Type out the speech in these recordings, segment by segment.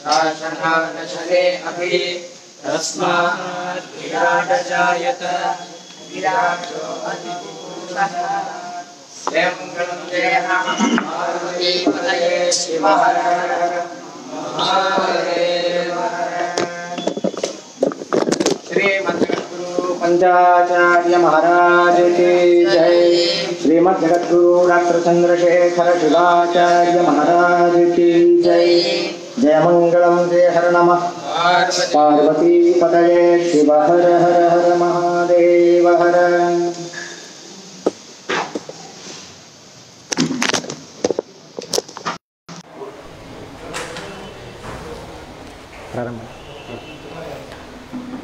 शासनानशले अभि तस्मात् विराट जायत विराटो अधिभूतः श्रेयमङ्गलं देहः पार्वतीपतये शिव हर हर महादेव हर। श्रीमद्गुरु पंचाचार्य महाराज की जय। श्रीमद्जगद्गुरु डॉक्टर चंद्रशेखर शिवाचार्य महाराज की जय। जय मंगलम जय हर नमः पार्वती पतये शिव हर हर हर महादेव हर।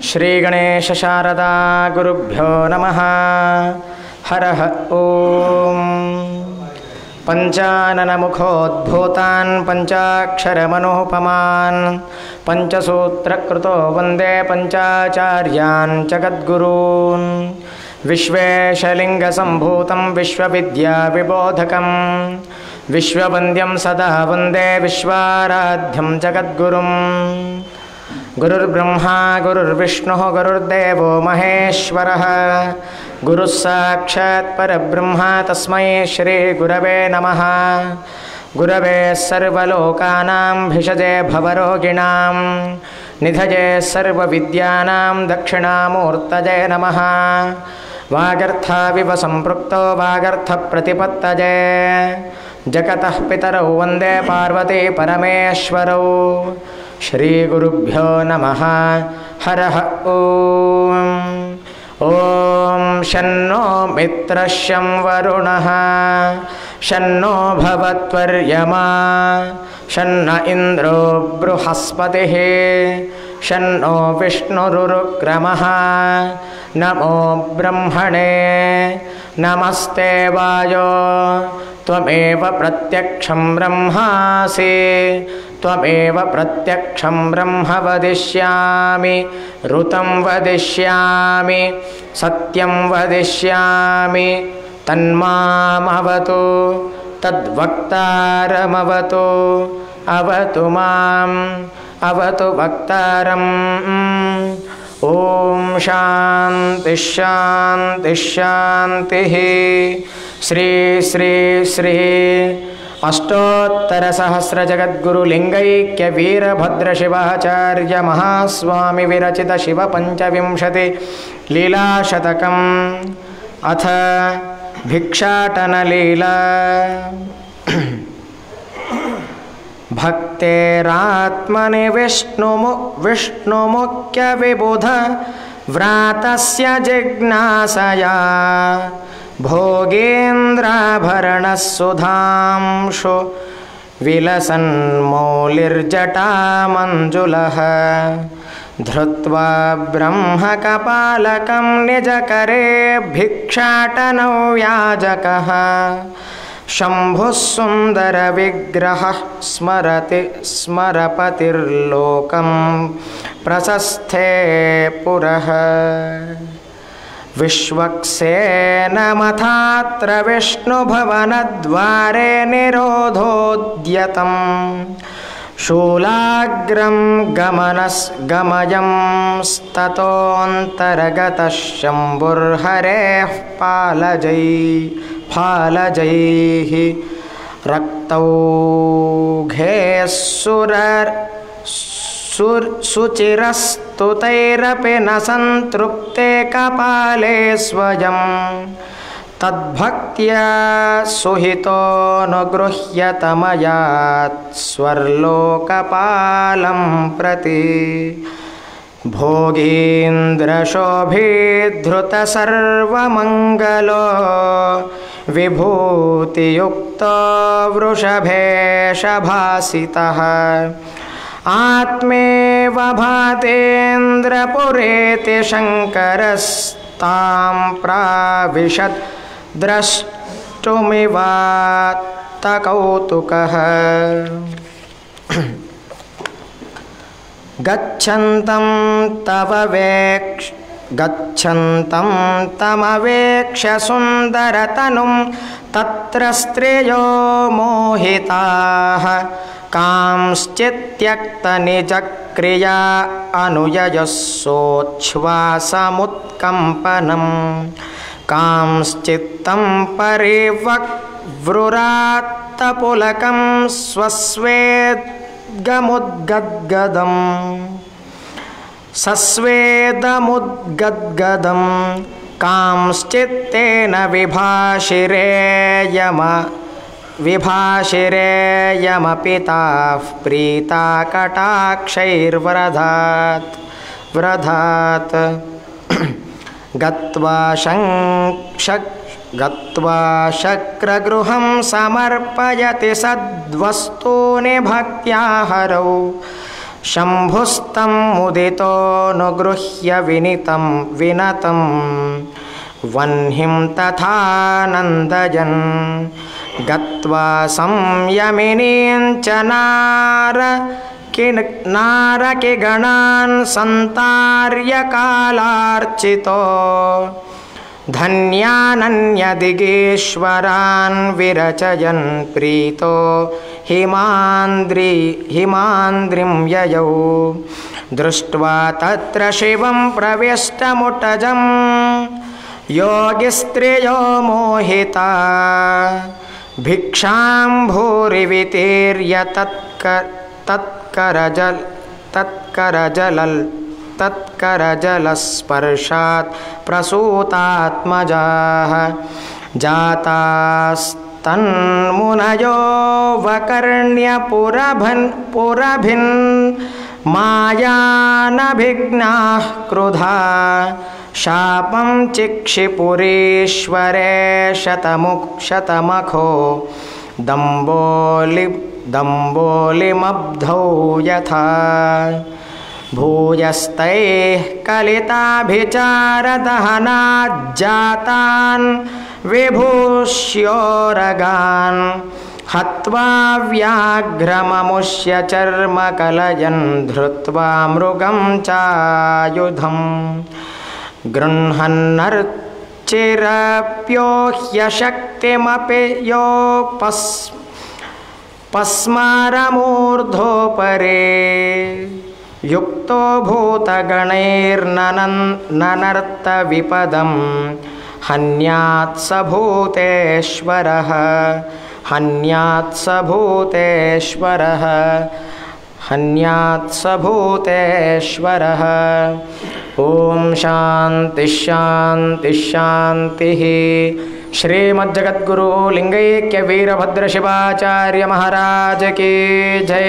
श्री गणेश शारदा गुरुभ्यो नमः। हरः ओम। पंचाननमुखोद्भूतान् पंचाक्षरमनोपमान् पंचसूत्रकृतो वन्दे पंचाचार्यान् जगद्गुरून्। विश्वेशलिङ्गसम्भूतं विश्वविद्याविबोधकं विश्ववन्द्यं सदा वन्दे विश्वाराध्यं जगद्गुरुम्। गुरुर्ब्रह्मा गुरुर्विष्णुः गुरुर्देवो महेश्वरः गुरुः साक्षात् परब्रह्म तस्मै श्री गुरवे नमः। गुरवे सर्वलोकानां भिषजे भवरोगिणां निधये सर्वविद्यानां दक्षिणामूर्तये नमः। वागर्थाविव सम्पृक्तो वागर्थप्रतिपत्तये जगतः पितरौ वन्दे पार्वती परमेश्वरौ। श्री गुरुभ्यो नमः। हरः ओम। ओम शन्नो मित्रः शं वरुणः शन्नो भवत्वर्यमा शन्न इन्द्रो बृहस्पतिः शन्नो विष्णुरुक्रमः। नमो ब्रह्मणे नमस्ते वायो त्वमेव प्रत्यक्षं ब्रह्मासि त्वमेव प्रत्यक्षं ब्रह्म वदिष्यामि ऋतं वदिष्यामि सत्यं वदिष्यामि तन्मामवतु तद्वक्तारमवतु अवतु माम् अवतु वक्तारम्। ओम शांति शांति शांतिः। श्री श्री श्री अष्टोत्तर सहस्र जगद्गुरुलिंगैक्य वीरभद्र शिवाचार्य महास्वामी विरचित शिव पंचविंशति लीलाशतकम्। अथ भिक्षाटन लीला। भक्तेरात्मनि विष्णुमुख्य विबुध व्रातस्य जिज्ञासया भोगेन्द्राभरणसुधांशु विलसन्मौलिर्जटामञ्जुलः धृत्वा ब्रह्मकपालकं निजकरे भिक्षाटनौ याजकः। शंभुः सुन्दरविग्रहः स्मरपतिर्लोकं प्रशस्ते पुरः। विश्वक्सेनमथात्र विष्णुभवनद्वारे निरोधोद्यतम् शूलाग्रं गमयंस्ततोऽन्तर्गतः शम्भुर्हरेः फालजैः रक्तौघे सुचिरस्तुतैरपि न संतृप्ते कपाले स्वयं तद्भक्त्या सुहितोऽनुगृह्यतमयात् स्वर्लोकपालं प्रति। भोगीन्द्रशोभिधृतसर्वमङ्गलो विभूतियुक्तो वृषभेशभासितः आत्मेव भातेन्द्रपुरेति शङ्करस्तां प्राविशत् द्रष्टुमिवात्तकौतुकः। गच्छन्तं तमवेक्ष सुन्दरतनुं तत्र स्त्रियो मोहिताः कांश्चित्यक्तनिजक्रिया अनुययस्सोच्छ्वासमुत्कम्पनम् कांश्चित्तं परिवव्रुरात्तपुलकं सस्वेदमुद्गद्गदं कांश्चित्तेन विभाषिरेयमपिताः प्रीता कटाक्षैर्व्रधात् गत्वा शक्रगृहं समर्पयति सद्वस्तूनि भक्त्या हरौ शम्भुस्तं मुदितोऽनुगृह्य विनतं वह्निं तथानन्दयन् गत्वा संयमिनीं च नारकिगणान् सन्तार्य कालार्चितो धन्यानन्यदिगेश्वरान् विरचयन् प्रीतो हिमान्द्रिं ययौ दृष्ट्वा तत्र शिवं प्रविष्टमुटजं योगिस्त्रियो मोहिता भिक्षां भूरिवितीर्य तत्करजलस्पर्शात् प्रसूतात्मजाः जातास्तन्मुनयो वकर्ण्यपुरभिन् मायानभिघ्नाः क्रुधा शापं चिक्षिपुरीश्वरे शतमखो दम्बोलिमब्धौ यथा भूयस्तैः कलिताभिचारदहनाज्जातान् विभूष्योरगान् हत्वा व्याघ्रममुष्य चर्मकलयन् धृत्वा मृगं चायुधं गृह्णन्नर्चिरप्योह्यशक्तिमपि योपस्मारमूर्ध्वोपरे युक्तो भूतगणैर्ननर्तविपदं हन्यात् स भूतेश्वरः ओम शांति शांति शांतिः। श्रीमद्जगद्गुरु लिंगैक्य वीरभद्र शिवाचार्य महाराज की जय।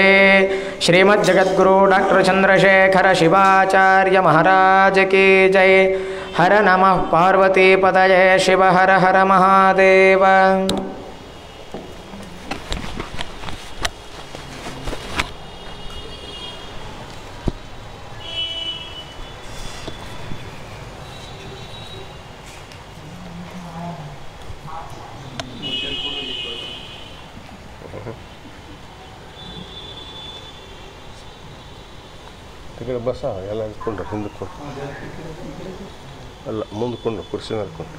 श्रीमद्जगद्गुरु डॉक्टर चंद्रशेखर शिवाचार्य महाराज की जय। हर नमः पार्वती पतये शिव हर हर महादेव। ఇక్కడ బస్స ఎలా అనుకుంటా ముందుకు అలా ముందుకుండా కుర్చీ అనుకుంటా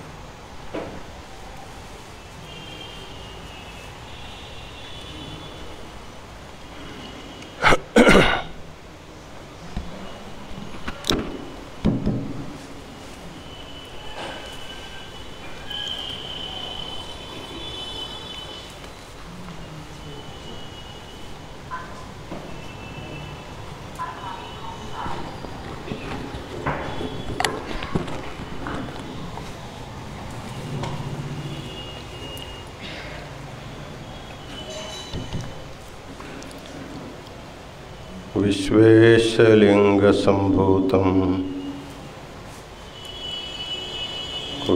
विश्वेशलिंगसंभूतं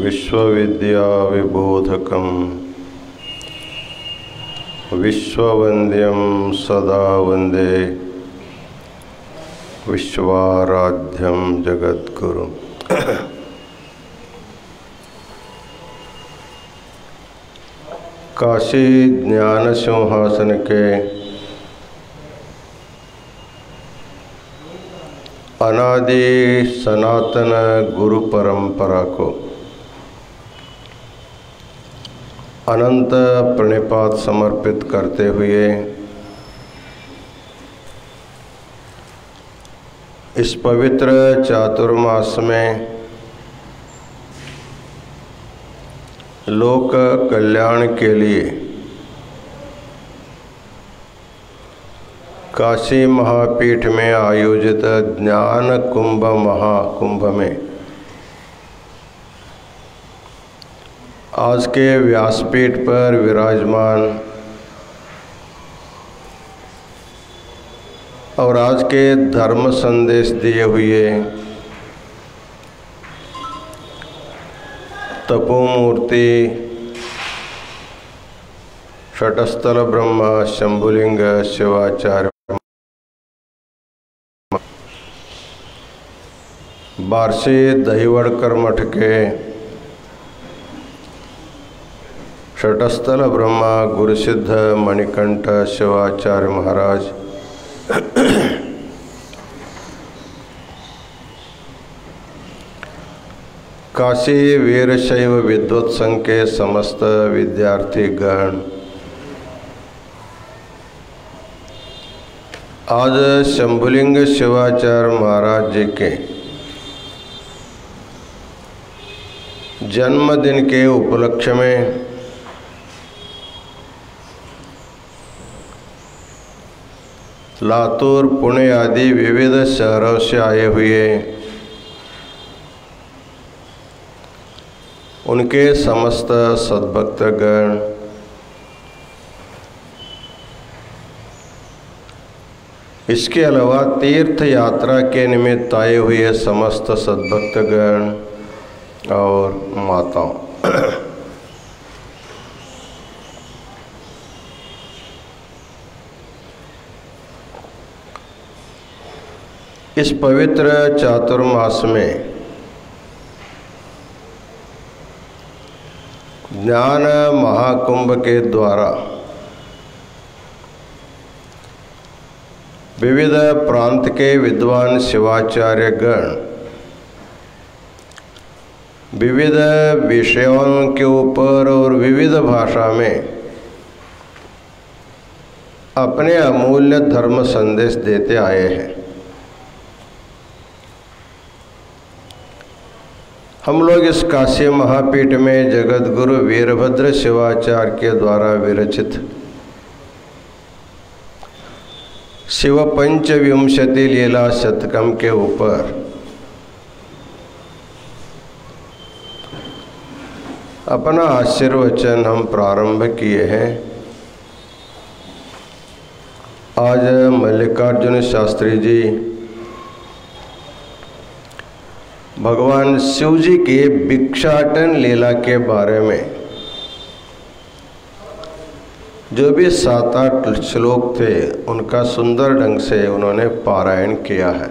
विश्वविद्याविबोधकं विश्ववन्द्यं सदा वन्दे विश्वाराध्यं जगद्गुरुं। काशी ज्ञान सिंहासन के अनादि सनातन गुरु परंपरा को अनंत प्रणिपात समर्पित करते हुए इस पवित्र चातुर्मास में लोक कल्याण के लिए काशी महापीठ में आयोजित ज्ञान कुंभ महाकुंभ में आज के व्यासपीठ पर विराजमान और आज के धर्म संदेश दिए हुए तपोमूर्ति षटस्थल ब्रह्म शंभुलिंग शिवाचार्य बारसी दहीवड़कर मठ के षटस्थल ब्रह्म गुरुसिद्ध मणिकंठ शिवाचार्य महाराज, काशी वीरशैव विद्वत संघ के समस्त विद्यार्थी गण, आज शंभुलिंग शिवाचार्य महाराज जी के जन्मदिन के उपलक्ष्य में लातूर, पुणे आदि विविध शहरों से आए हुए उनके समस्त सद्भक्तगण, इसके अलावा तीर्थ यात्रा के निमित्त आए हुए समस्त सद्भक्तगण और माताओं, इस पवित्र चातुर्मास में ज्ञान महाकुंभ के द्वारा विविध प्रांत के विद्वान शिवाचार्य गण विविध विषयों के ऊपर और विविध भाषा में अपने अमूल्य धर्म संदेश देते आए हैं। हम लोग इस काशी महापीठ में जगत गुरु वीरभद्र शिवाचार्य के द्वारा विरचित शिव पंचविंशति लीला शतकम के ऊपर अपना आशीर्वचन हम प्रारंभ किए हैं। आज मल्लिकार्जुन शास्त्री जी भगवान शिव जी के भिक्षाटन लीला के बारे में जो भी 7-8 श्लोक थे उनका सुंदर ढंग से उन्होंने पारायण किया है।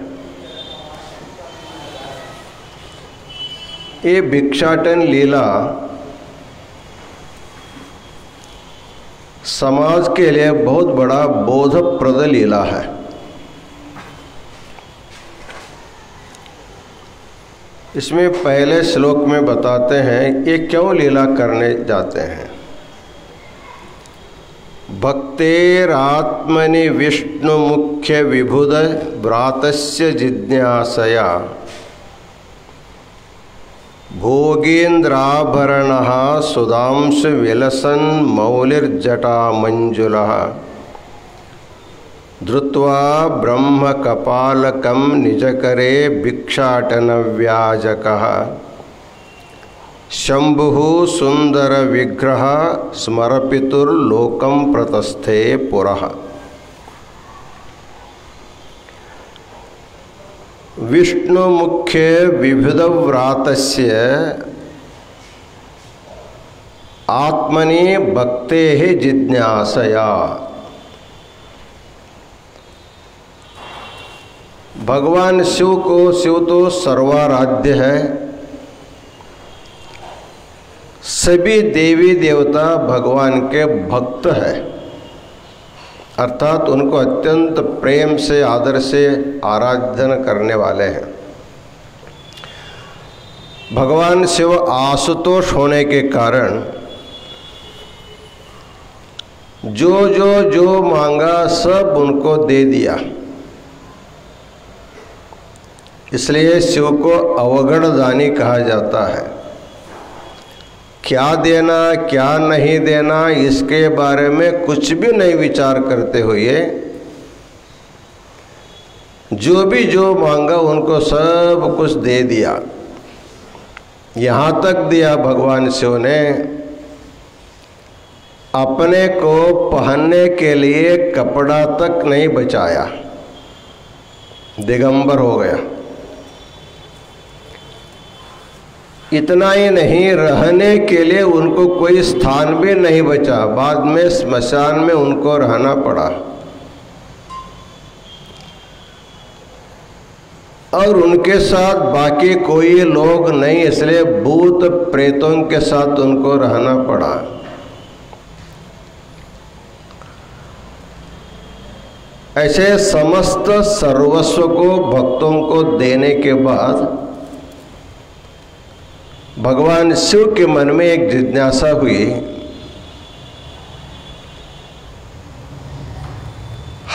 ये भिक्षाटन लीला समाज के लिए बहुत बड़ा बोधप्रद लीला है। इसमें पहले श्लोक में बताते हैं ये क्यों लीला करने जाते हैं। भक्तेरात्मनि विष्णु मुख्य विभुद व्रातस्य जिज्ञासया भोगेन्द्राभरणः सुधांशु विलसन् मौलिर्जटा मंजुलः धृत्वा ब्रह्म कपालकं निजकरे भिक्षाटन व्याजकः शंभुः सुंदर विग्रह स्मरपितुर्लोकं प्रतस्थे पुरः। विष्णु मुख्य विविध व्रातस्य आत्मनि भक्तेः जिज्ञासया। भगवान शिव तो सर्वाराध्य है। सभी देवी देवता भगवान के भक्त है, अर्थात उनको अत्यंत प्रेम से आदर से आराधना करने वाले हैं। भगवान शिव आशुतोष होने के कारण जो मांगा सब उनको दे दिया। इसलिए शिव को अवगणदानी कहा जाता है। क्या देना क्या नहीं देना इसके बारे में कुछ भी नहीं विचार करते हुए जो मांगा उनको सब कुछ दे दिया। यहाँ तक दिया भगवान शिव ने अपने को पहनने के लिए कपड़ा तक नहीं बचाया, दिगंबर हो गया। इतना ही नहीं, रहने के लिए उनको कोई स्थान भी नहीं बचा। बाद में स्मशान में उनको रहना पड़ा और उनके साथ बाकी कोई लोग नहीं, इसलिए भूत प्रेतों के साथ उनको रहना पड़ा। ऐसे समस्त सर्वस्व को भक्तों को देने के बाद भगवान शिव के मन में एक जिज्ञासा हुई,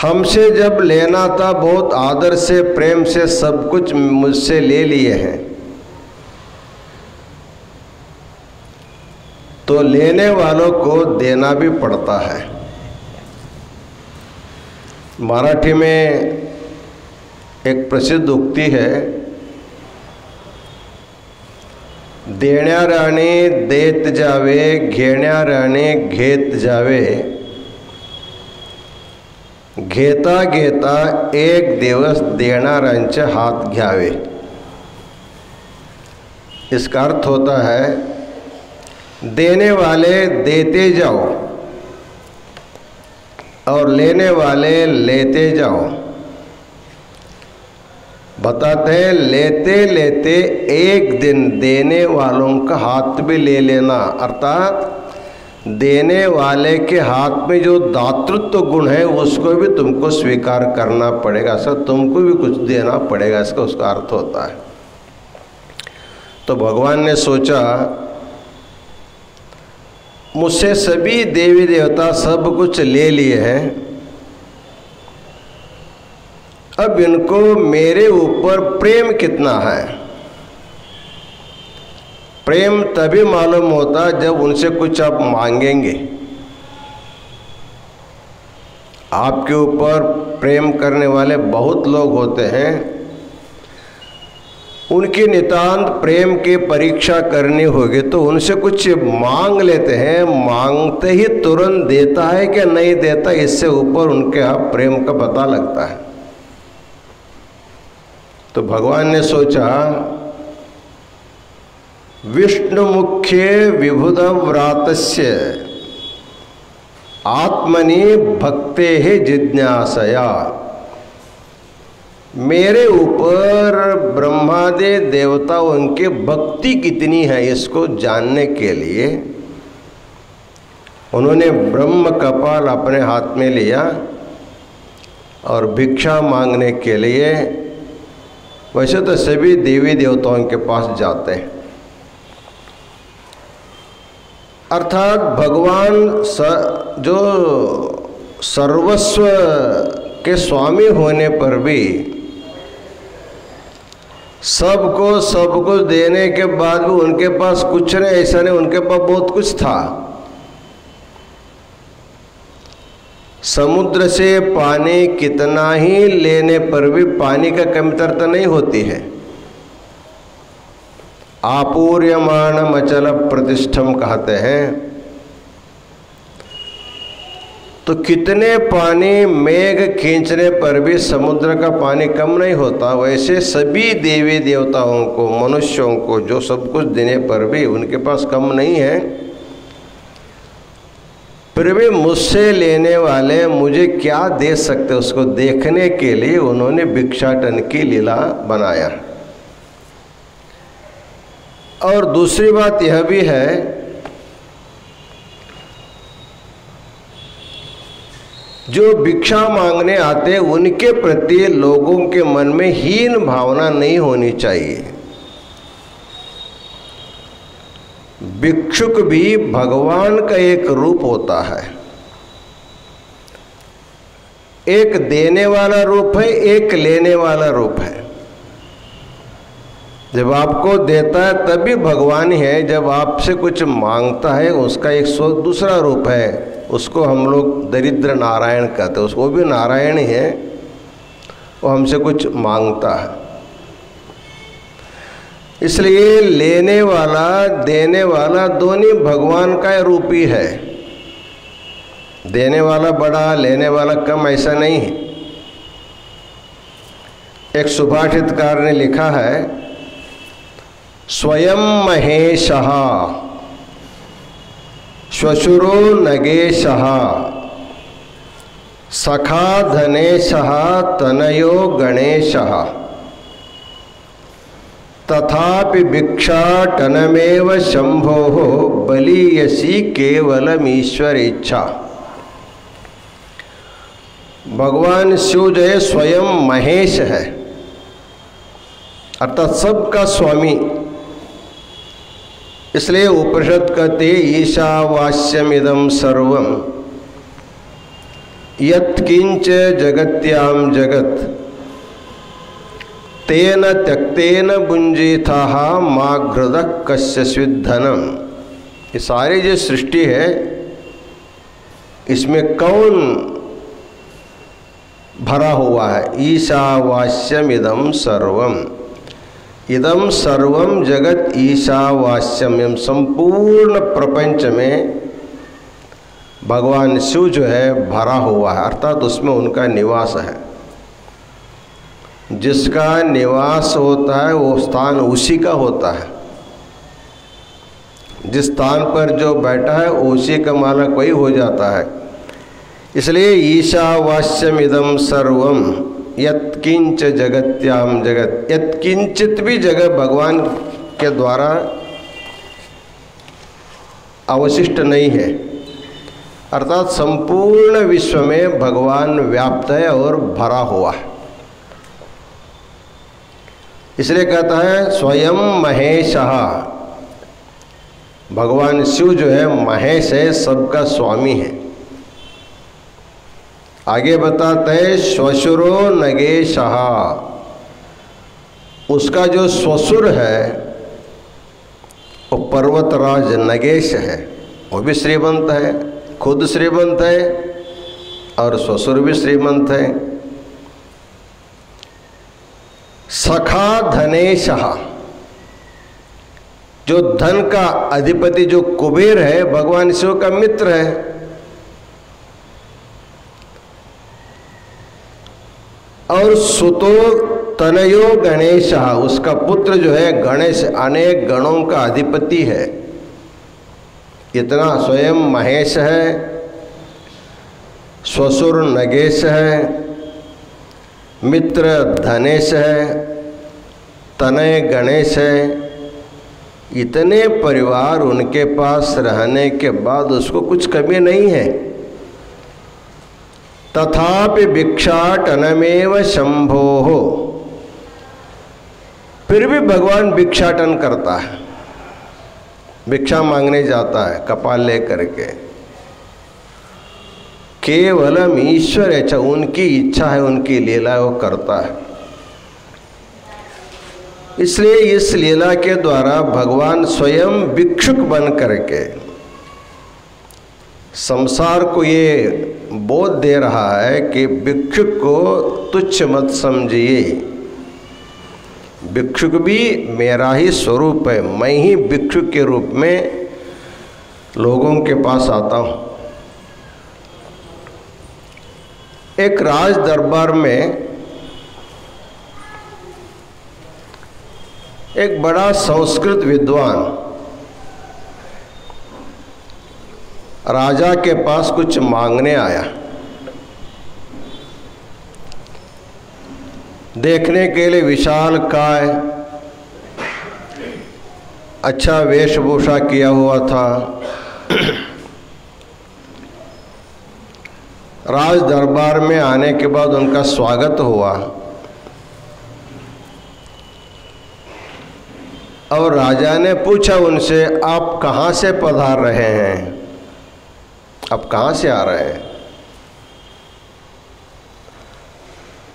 हमसे जब लेना था बहुत आदर से प्रेम से सब कुछ मुझसे ले लिए हैं, तो लेने वालों को देना भी पड़ता है। मराठी में एक प्रसिद्ध उक्ति है, देण्याराने देत जावे, घेण्याराने घेत जावे, घेता घेता एक दिवस देणाऱ्यांचे हात घ्यावे। इसका अर्थ होता है देने वाले देते जाओ और लेने वाले लेते जाओ। बताते हैं लेते लेते एक दिन देने वालों का हाथ भी ले लेना, अर्थात देने वाले के हाथ में जो दातृत्व गुण है उसको भी तुमको स्वीकार करना पड़ेगा, सर तुमको भी कुछ देना पड़ेगा, इसका उसका अर्थ होता है। तो भगवान ने सोचा मुझसे सभी देवी देवता सब कुछ ले लिए हैं, अब इनको मेरे ऊपर प्रेम कितना है। प्रेम तभी मालूम होता जब उनसे कुछ आप मांगेंगे। आपके ऊपर प्रेम करने वाले बहुत लोग होते हैं, उनकी नितांत प्रेम की परीक्षा करनी होगी तो उनसे कुछ मांग लेते हैं, मांगते ही तुरंत देता है कि नहीं देता, इससे ऊपर उनके आप प्रेम का पता लगता है। तो भगवान ने सोचा विष्णु मुख्य विभुद व्रातस्य आत्मनि भक्ते है जिज्ञासया। मेरे ऊपर ब्रह्मादि देवताओं की भक्ति कितनी है इसको जानने के लिए उन्होंने ब्रह्म कपाल अपने हाथ में लिया और भिक्षा मांगने के लिए, वैसे तो सभी देवी देवताओं के पास जाते हैं, अर्थात भगवान जो सर्वस्व के स्वामी होने पर भी सबको सब कुछ देने के बाद भी उनके पास कुछ नहीं, ऐसा नहीं, उनके पास बहुत कुछ था। समुद्र से पानी कितना ही लेने पर भी पानी का कमतरता नहीं होती है। आपूर्यमाणम अचल प्रतिष्ठम कहते हैं। तो कितने पानी मेघ खींचने पर भी समुद्र का पानी कम नहीं होता, वैसे सभी देवी देवताओं को मनुष्यों को जो सब कुछ देने पर भी उनके पास कम नहीं है, फिर भी मुझसे लेने वाले मुझे क्या दे सकते उसको देखने के लिए उन्होंने भिक्षाटन की लीला बनाया। और दूसरी बात यह भी है जो भिक्षा मांगने आते हैं उनके प्रति लोगों के मन में हीन भावना नहीं होनी चाहिए। भिक्षुक भी भगवान का एक रूप होता है, एक देने वाला रूप है, एक लेने वाला रूप है। जब आपको देता है तभी भगवान है, जब आपसे कुछ मांगता है उसका एक दूसरा रूप है, उसको हम लोग दरिद्र नारायण कहते हैं। उसको भी नारायण ही है, वो हमसे कुछ मांगता है। इसलिए लेने वाला देने वाला दोनों भगवान का रूप ही है। देने वाला बड़ा, लेने वाला कम, ऐसा नहीं है। एक सुभाषितकार ने लिखा है, स्वयं महेशः श्वशुरो नगेशः सखा धनेशः तनयो गणेशः तथापि भिक्षाटनमेव शंभोः बलीयसी केवलमीश्वरेच्छा। भगवान शिव जो है स्वयं महेश है, अर्थात सबका स्वामी। इसलिए उपनिषद कहते ईशावास्यमिदं सर्वं यत्किंच जगत्याम जगत तेन त्यक्तेन भुंजिथाः माघृदः कस्यचित् धनम। ये सारी जो सृष्टि है इसमें कौन भरा हुआ है? ईशावास्यम इदम सर्वम, इदम सर्वम जगत ईशावास्यम। संपूर्ण प्रपंच में भगवान शिव जो है भरा हुआ है, अर्थात उसमें उनका निवास है। जिसका निवास होता है वो स्थान उसी का होता है। जिस स्थान पर जो बैठा है उसी का मालक वही हो जाता है। इसलिए ईशावास्यम इदम सर्वम यत्किंच जगत्याम जगत, यत्किंचित भी जगह भगवान के द्वारा अवशिष्ट नहीं है, अर्थात संपूर्ण विश्व में भगवान व्याप्त है और भरा हुआ है। इसलिए कहता है स्वयं महेशः, भगवान शिव जो है महेश है, सबका स्वामी है। आगे बताते हैं श्वशुरो नगेशः, उसका जो ससुर है वो पर्वतराज नगेश है, वो भी श्रीमंत है, खुद श्रीमंत है और ससुर भी श्रीमंत है। सखा धनेशः, जो धन का अधिपति जो कुबेर है भगवान शिव का मित्र है। और सुतो तनयो गणेशः, उसका पुत्र जो है गणेश अनेक गणों का अधिपति है। इतना स्वयं महेश है, ससुर नगेश है, मित्र धनेश है, तनय गणेश है। इतने परिवार उनके पास रहने के बाद उसको कुछ कमी नहीं है। तथापि भिक्षाटनमेव शंभोः, फिर भी भगवान भिक्षाटन करता है, भिक्षा मांगने जाता है कपाल लेकर के। केवलम ईश्वर इच्छा, उनकी इच्छा है, उनकी लीला वो करता है। इसलिए इस लीला के द्वारा भगवान स्वयं भिक्षुक बन करके संसार को ये बोध दे रहा है कि भिक्षुक को तुच्छ मत समझिए। भिक्षुक भी मेरा ही स्वरूप है, मैं ही भिक्षुक के रूप में लोगों के पास आता हूँ। एक राज दरबार में एक बड़ा संस्कृत विद्वान राजा के पास कुछ मांगने आया। देखने के लिए विशाल काय, अच्छा वेशभूषा किया हुआ था। राज दरबार में आने के बाद उनका स्वागत हुआ और राजा ने पूछा उनसे, आप कहाँ से पधार रहे हैं, आप कहाँ से आ रहे हैं?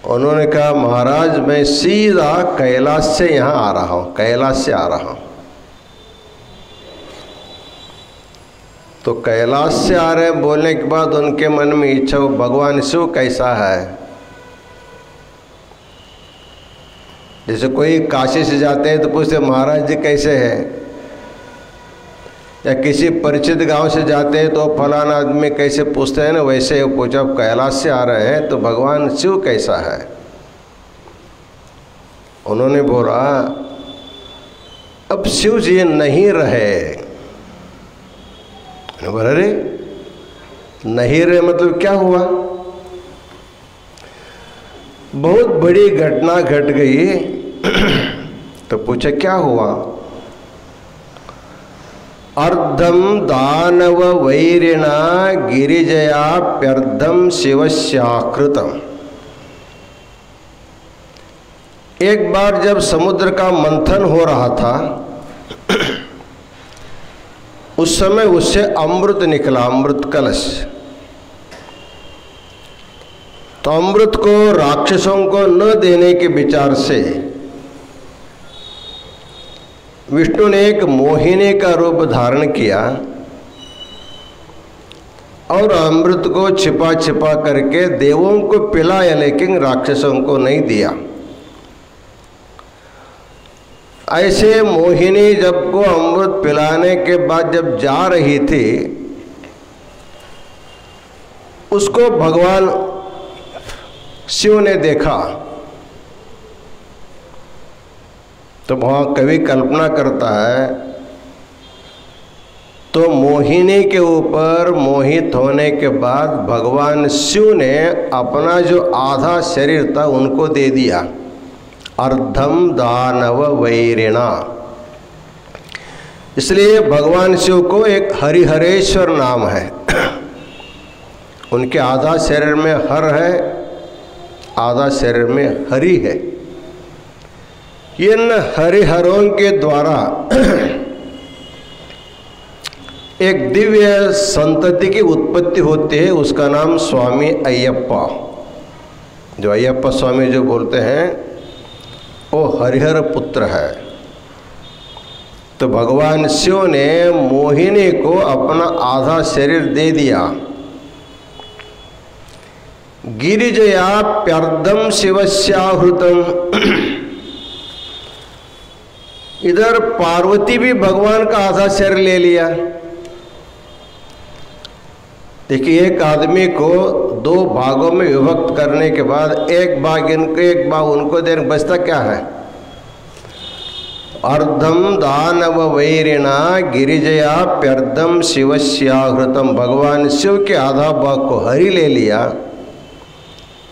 उन्होंने कहा, महाराज मैं सीधा कैलाश से यहाँ आ रहा हूँ, कैलाश से आ रहा हूँ। तो कैलाश से आ रहे बोलने के बाद उनके मन में इच्छा हो, भगवान शिव कैसा है? जैसे कोई काशी से जाते हैं तो पूछते महाराज जी कैसे हैं, या किसी परिचित गांव से जाते हैं तो फलाना आदमी कैसे पूछते हैं ना, वैसे वो पूछा कैलाश से आ रहे हैं तो भगवान शिव कैसा है? उन्होंने बोला, अब शिव जी नहीं रहे। बोला, अरे नहीं रहे मतलब क्या हुआ? बहुत बड़ी घटना घट गई। तो पूछा क्या हुआ? अर्धम दानव वैरिणा गिरिजयाप्यर्धम शिवस्याकृतम। एक बार जब समुद्र का मंथन हो रहा था उस समय उससे अमृत निकला, अमृत कलश। तो अमृत को राक्षसों को न देने के विचार से विष्णु ने एक मोहिनी का रूप धारण किया और अमृत को छिपा छिपा करके देवों को पिलाया, लेकिन राक्षसों को नहीं दिया। ऐसे मोहिनी जब को अमृत पिलाने के बाद जब जा रही थी, उसको भगवान शिव ने देखा। तो वहाँ कवि कल्पना करता है, तो मोहिनी के ऊपर मोहित होने के बाद भगवान शिव ने अपना जो आधा शरीर था उनको दे दिया। अर्धम दानव वैरिणा, इसलिए भगवान शिव को एक हरिहरेश्वर नाम है। उनके आधा शरीर में हर है, आधा शरीर में हरि है। इन हरिहरों के द्वारा एक दिव्य संतति की उत्पत्ति होती है, उसका नाम स्वामी अय्यप्पा। जो अय्यप्पा स्वामी जो बोलते हैं वो हरिहर पुत्र है। तो भगवान शिव ने मोहिनी को अपना आधा शरीर दे दिया। गिरिजयाप्यर्धम शिवस्याहृतम। इधर पार्वती भी भगवान का आधा शरीर ले लिया। देखिए, एक आदमी को दो भागों में विभक्त करने के बाद एक भाग इनको एक भाग उनको देने, बचता क्या है? अर्धम दानव वैरिणा गिरिजयाप्यर्धम शिवस्याहृतम। भगवान शिव के आधा भाग को हरि ले लिया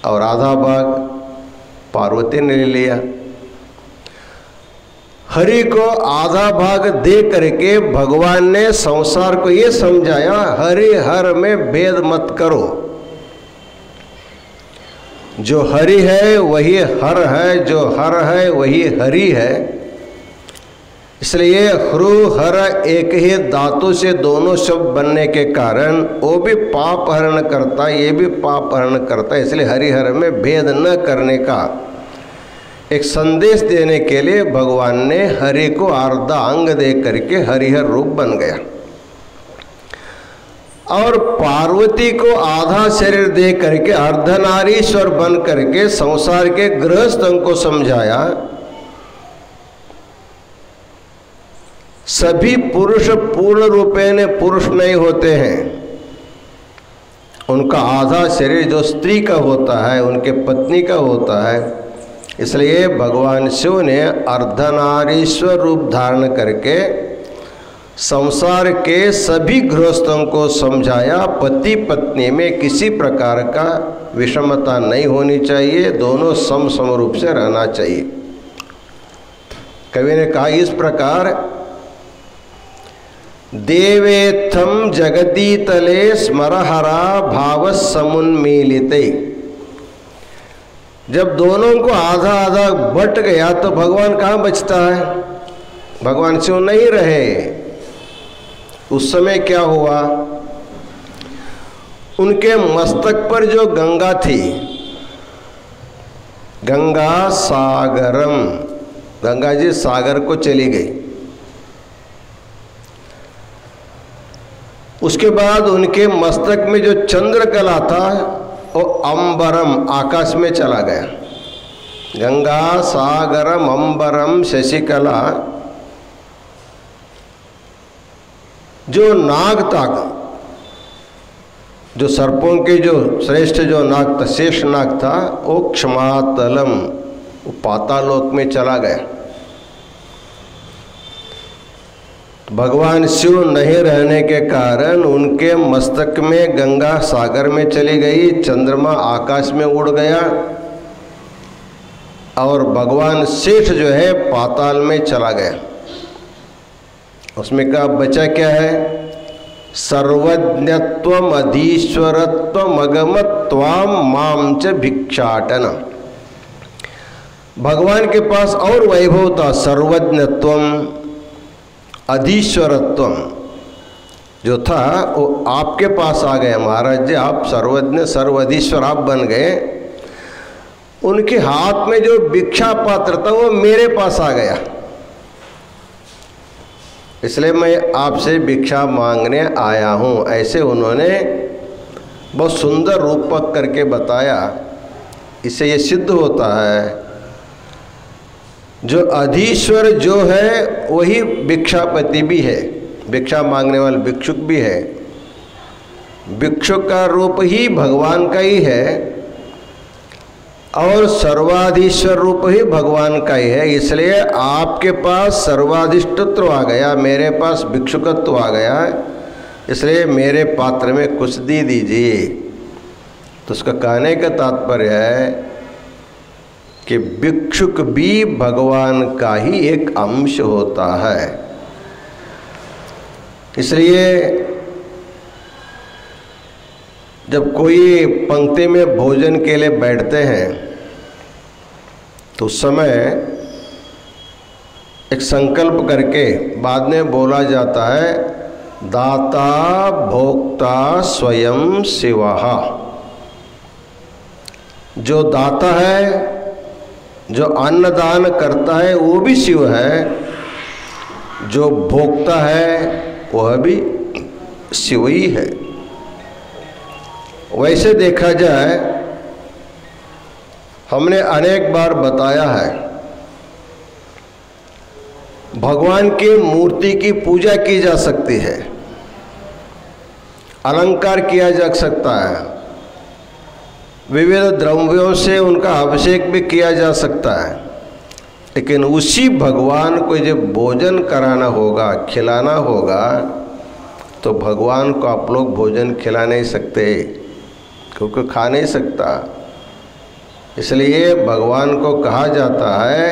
और आधा भाग पार्वती ने ले लिया। हरि को आधा भाग दे करके भगवान ने संसार को ये समझाया, हरि हर में भेद मत करो। जो हरि है वही हर है, जो हर है वही हरि है। इसलिए ह्रू हर एक ही धातु से दोनों शब्द बनने के कारण वो भी पाप हरण करता है, ये भी पाप हरण करता है। इसलिए हरिहर में भेद न करने का एक संदेश देने के लिए भगवान ने हरि को आधा अंग दे करके हरिहर रूप बन गया और पार्वती को आधा शरीर दे करके अर्धनारीश्वर बन करके संसार के गृहस्थों को समझाया। सभी पुरुष पूर्ण रूपेण पुरुष नहीं होते हैं। उनका आधा शरीर जो स्त्री का होता है, उनके पत्नी का होता है। इसलिए भगवान शिव ने अर्धनारीश्वर रूप धारण करके संसार के सभी गृहस्थों को समझाया, पति पत्नी में किसी प्रकार का विषमता नहीं होनी चाहिए, दोनों सम रूप से रहना चाहिए। कवि ने कहा, इस प्रकार देवेत्थम जगती तले स्मरहरा भाव समुन्मीलिते। जब दोनों को आधा आधा बट गया तो भगवान कहाँ बचता है? भगवान से वो नहीं रहे। उस समय क्या हुआ? उनके मस्तक पर जो गंगा थी, गंगा सागरम, गंगा जी सागर को चली गई। उसके बाद उनके मस्तक में जो चंद्रकला था वो अंबरम, आकाश में चला गया। गंगा सागरम अंबरम शशिकला। जो नाग था, जो सर्पों के जो श्रेष्ठ जो नाग था, शेष नाग था, वो क्षमातलम, वो पातालोक में चला गया। भगवान शिव नहीं रहने के कारण उनके मस्तक में गंगा सागर में चली गई, चंद्रमा आकाश में उड़ गया और भगवान शेष जो है पाताल में चला गया। उसमें का बचा क्या है? सर्वज्ञत्वम अधीश्वरत्वम अगमत्वाम माम च भिक्षाटन। भगवान के पास और वैभव था, सर्वज्ञत्वम अधीश्वरत्वम जो था वो आपके पास आ गया। महाराज जी आप सर्वज्ञ सर्वधीश्वर आप बन गए। उनके हाथ में जो भिक्षा पात्र था वो मेरे पास आ गया, इसलिए मैं आपसे भिक्षा मांगने आया हूँ। ऐसे उन्होंने बहुत सुंदर रूपक करके बताया। इससे ये सिद्ध होता है जो अधीश्वर जो है वही भिक्षापति भी है, भिक्षा मांगने वाला भिक्षुक भी है। भिक्षुक का रूप ही भगवान का ही है और सर्वाधीश्वर रूप ही भगवान का ही है। इसलिए आपके पास सर्वाधिष्ठित्व आ गया, मेरे पास भिक्षुकत्व आ गया, इसलिए मेरे पात्र में कुछ दे दीजिए। तो उसका कहने का तात्पर्य है कि भिक्षुक भी भगवान का ही एक अंश होता है। इसलिए जब कोई पंक्ति में भोजन के लिए बैठते हैं तो उस समय एक संकल्प करके बाद में बोला जाता है, दाता भोक्ता स्वयं शिवः। जो दाता है, जो अन्नदान करता है वो भी शिव है, जो भोक्ता है वह भी शिव ही है। वैसे देखा जाए हमने अनेक बार बताया है, भगवान की मूर्ति की पूजा की जा सकती है, अलंकार किया जा सकता है, विविध द्रव्यों से उनका अभिषेक भी किया जा सकता है, लेकिन उसी भगवान को जब भोजन कराना होगा, खिलाना होगा, तो भगवान को आप लोग भोजन खिला नहीं सकते क्योंकि खा नहीं सकता। इसलिए भगवान को कहा जाता है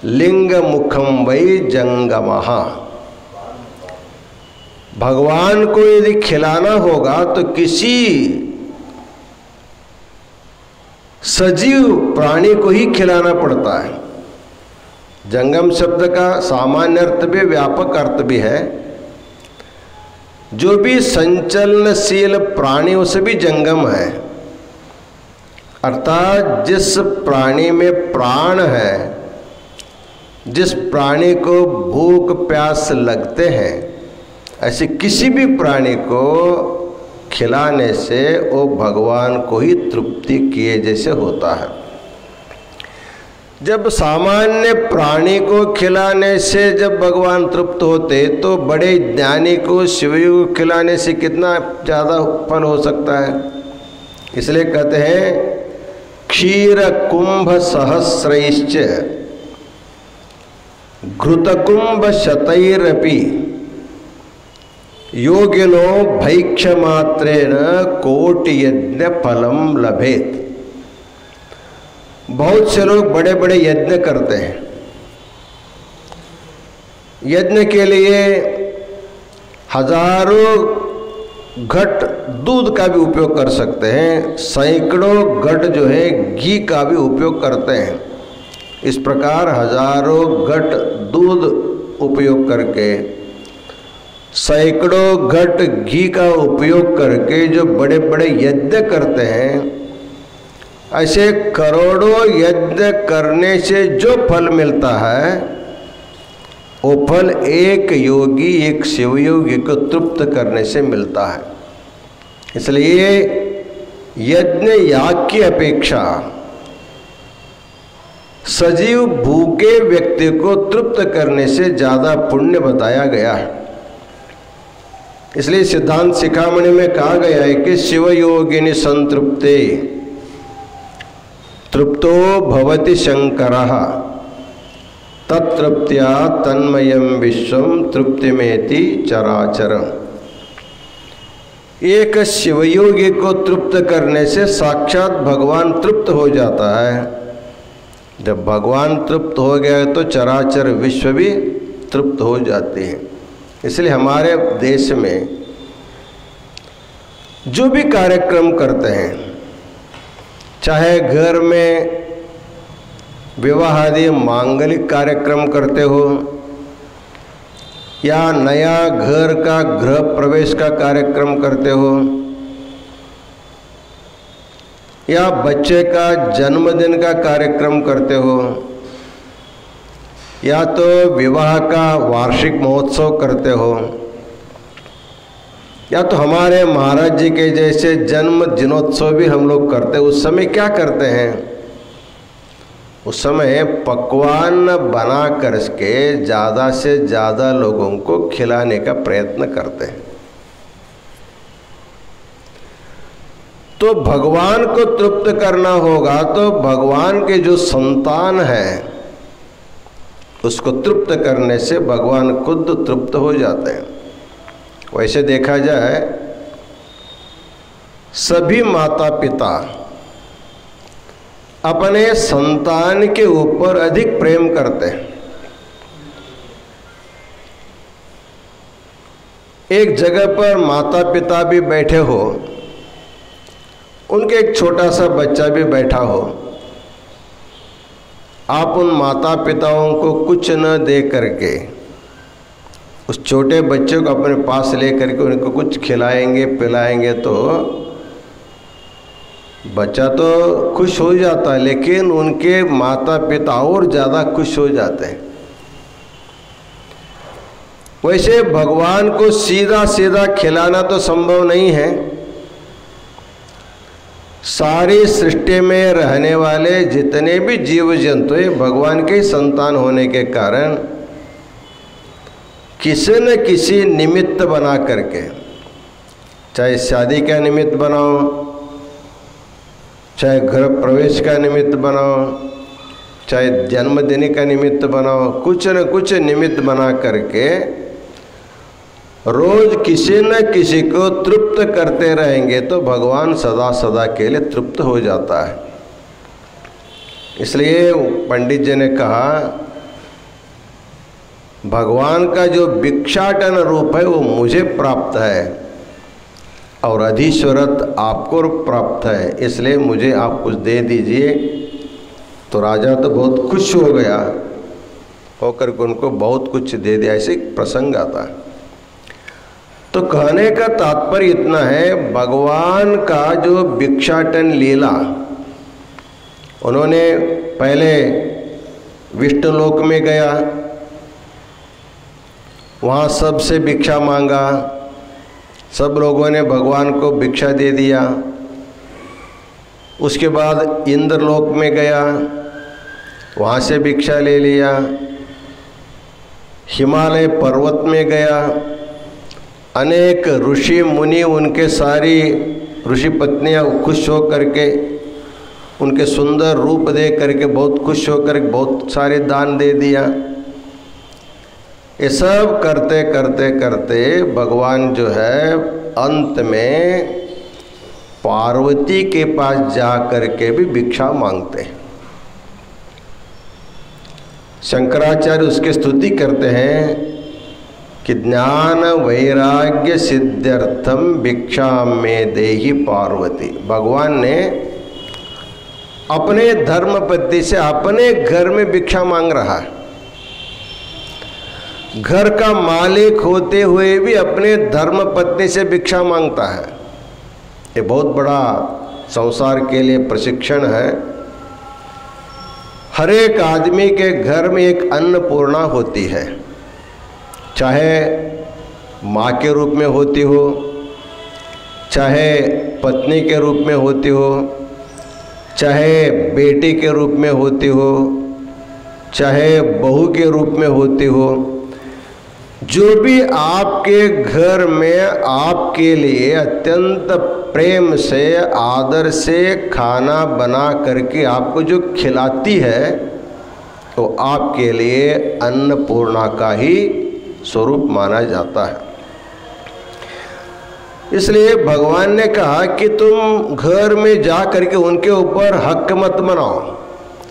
लिंग मुखम वै जंगमः। भगवान को यदि खिलाना होगा तो किसी सजीव प्राणी को ही खिलाना पड़ता है। जंगम शब्द का सामान्य अर्थ भी व्यापक अर्थ भी है। जो भी संचलनशील प्राणी उसे भी जंगम है, अर्थात जिस प्राणी में प्राण है, जिस प्राणी को भूख प्यास लगते हैं, ऐसे किसी भी प्राणी को खिलाने से वो भगवान को ही तृप्ति किए जैसे होता है। जब सामान्य प्राणी को खिलाने से जब भगवान तृप्त होते तो बड़े ज्ञानी को शिव को खिलाने से कितना ज़्यादा फल हो सकता है। इसलिए कहते हैं क्षीर कुंभ सहस्रैश्च घृतकुंभ शतैरपि योगिनो भैक्षमात्रेण कोटि यज्ञ फलम लभेत। बहुत से लोग बड़े बड़े यज्ञ करते हैं। यज्ञ के लिए हजारों घट दूध का भी उपयोग कर सकते हैं, सैकड़ों घट जो है घी का भी उपयोग करते हैं। इस प्रकार हजारों घट दूध उपयोग करके, सैकड़ों घट घी का उपयोग करके जो बड़े बड़े यज्ञ करते हैं, ऐसे करोड़ों यज्ञ करने से जो फल मिलता है वो फल एक योगी, एक शिवयोगी को तृप्त करने से मिलता है। इसलिए यज्ञ याग की अपेक्षा सजीव भूखे व्यक्ति को तृप्त करने से ज़्यादा पुण्य बताया गया है। इसलिए सिद्धांत शिखामणि में कहा गया है कि शिवयोगिनी संतृप्ते तृप्तो भवति शंकरः तत्तृप्त्या तन्मयं विश्वं तृप्तिमेति चराचरम्। एक शिवयोगी को तृप्त करने से साक्षात भगवान तृप्त हो जाता है। जब भगवान तृप्त हो गया तो चराचर विश्व भी तृप्त हो जाते हैं। इसलिए हमारे देश में जो भी कार्यक्रम करते हैं, चाहे घर में विवाह आदि मांगलिक कार्यक्रम करते हो, या नया घर का गृह प्रवेश का कार्यक्रम करते हो, या बच्चे का जन्मदिन का कार्यक्रम करते हो, या तो विवाह का वार्षिक महोत्सव करते हो, या तो हमारे महाराज जी के जैसे जन्म दिनोत्सव भी हम लोग करते हैं। उस समय क्या करते हैं? उस समय पकवान बना करके ज़्यादा से ज़्यादा लोगों को खिलाने का प्रयत्न करते हैं। तो भगवान को तृप्त करना होगा तो भगवान के जो संतान है उसको तृप्त करने से भगवान खुद तृप्त हो जाते हैं। वैसे देखा जाए सभी माता पिता अपने संतान के ऊपर अधिक प्रेम करते हैं। एक जगह पर माता पिता भी बैठे हो, उनके एक छोटा सा बच्चा भी बैठा हो, आप उन माता पिताओं को कुछ न दे करके उस छोटे बच्चे को अपने पास ले करके उनको कुछ खिलाएंगे पिलाएंगे तो बच्चा तो खुश हो जाता है, लेकिन उनके माता पिता और ज़्यादा खुश हो जाते हैं। वैसे भगवान को सीधा सीधा खिलाना तो संभव नहीं है। सारी सृष्टि में रहने वाले जितने भी जीव जंतु हैं भगवान के संतान होने के कारण किसी न किसी निमित्त बना करके, चाहे शादी का निमित्त बनाओ, चाहे घर प्रवेश का निमित्त बनाओ, चाहे जन्मदिन का निमित्त बनाओ, कुछ न कुछ निमित्त बना करके रोज किसी न किसी को तृप्त करते रहेंगे तो भगवान सदा सदा के लिए तृप्त हो जाता है। इसलिए पंडित जी ने कहा भगवान का जो भिक्षाटन रूप है वो मुझे प्राप्त है और अधीश्वरत आपको प्राप्त है, इसलिए मुझे आप कुछ दे दीजिए। तो राजा तो बहुत खुश हो गया, होकर के उनको बहुत कुछ दे दिया। ऐसे प्रसंग आता है। तो कहने का तात्पर्य इतना है, भगवान का जो भिक्षाटन लीला, उन्होंने पहले विष्णु लोक में गया, वहाँ सबसे भिक्षा मांगा, सब लोगों ने भगवान को भिक्षा दे दिया। उसके बाद इंद्रलोक में गया, वहाँ से भिक्षा ले लिया। हिमालय पर्वत में गया, अनेक ऋषि मुनि उनके सारी ऋषि पत्नियाँ खुश हो करके उनके सुंदर रूप देख करके बहुत खुश होकर बहुत सारे दान दे दिया। ये सब करते करते करते भगवान जो है अंत में पार्वती के पास जा करके भी भिक्षा मांगते हैं। शंकराचार्य उसकी स्तुति करते हैं कि ज्ञान वैराग्य सिद्ध्यर्थम भिक्षाम में देहि पार्वती। भगवान ने अपने धर्म पत्नी से अपने घर में भिक्षा मांग रहा है। घर का मालिक होते हुए भी अपने धर्म पत्नी से भिक्षा मांगता है। ये बहुत बड़ा संसार के लिए प्रशिक्षण है। हर एक आदमी के घर में एक अन्नपूर्णा होती है, चाहे माँ के रूप में होती हो, चाहे पत्नी के रूप में होती हो, चाहे बेटी के रूप में होती हो, चाहे बहू के रूप में होती हो। जो भी आपके घर में आपके लिए अत्यंत प्रेम से आदर से खाना बना करके आपको जो खिलाती है तो आपके लिए अन्नपूर्णा का ही स्वरूप माना जाता है। इसलिए भगवान ने कहा कि तुम घर में जा करके उनके ऊपर हक मत बनाओ।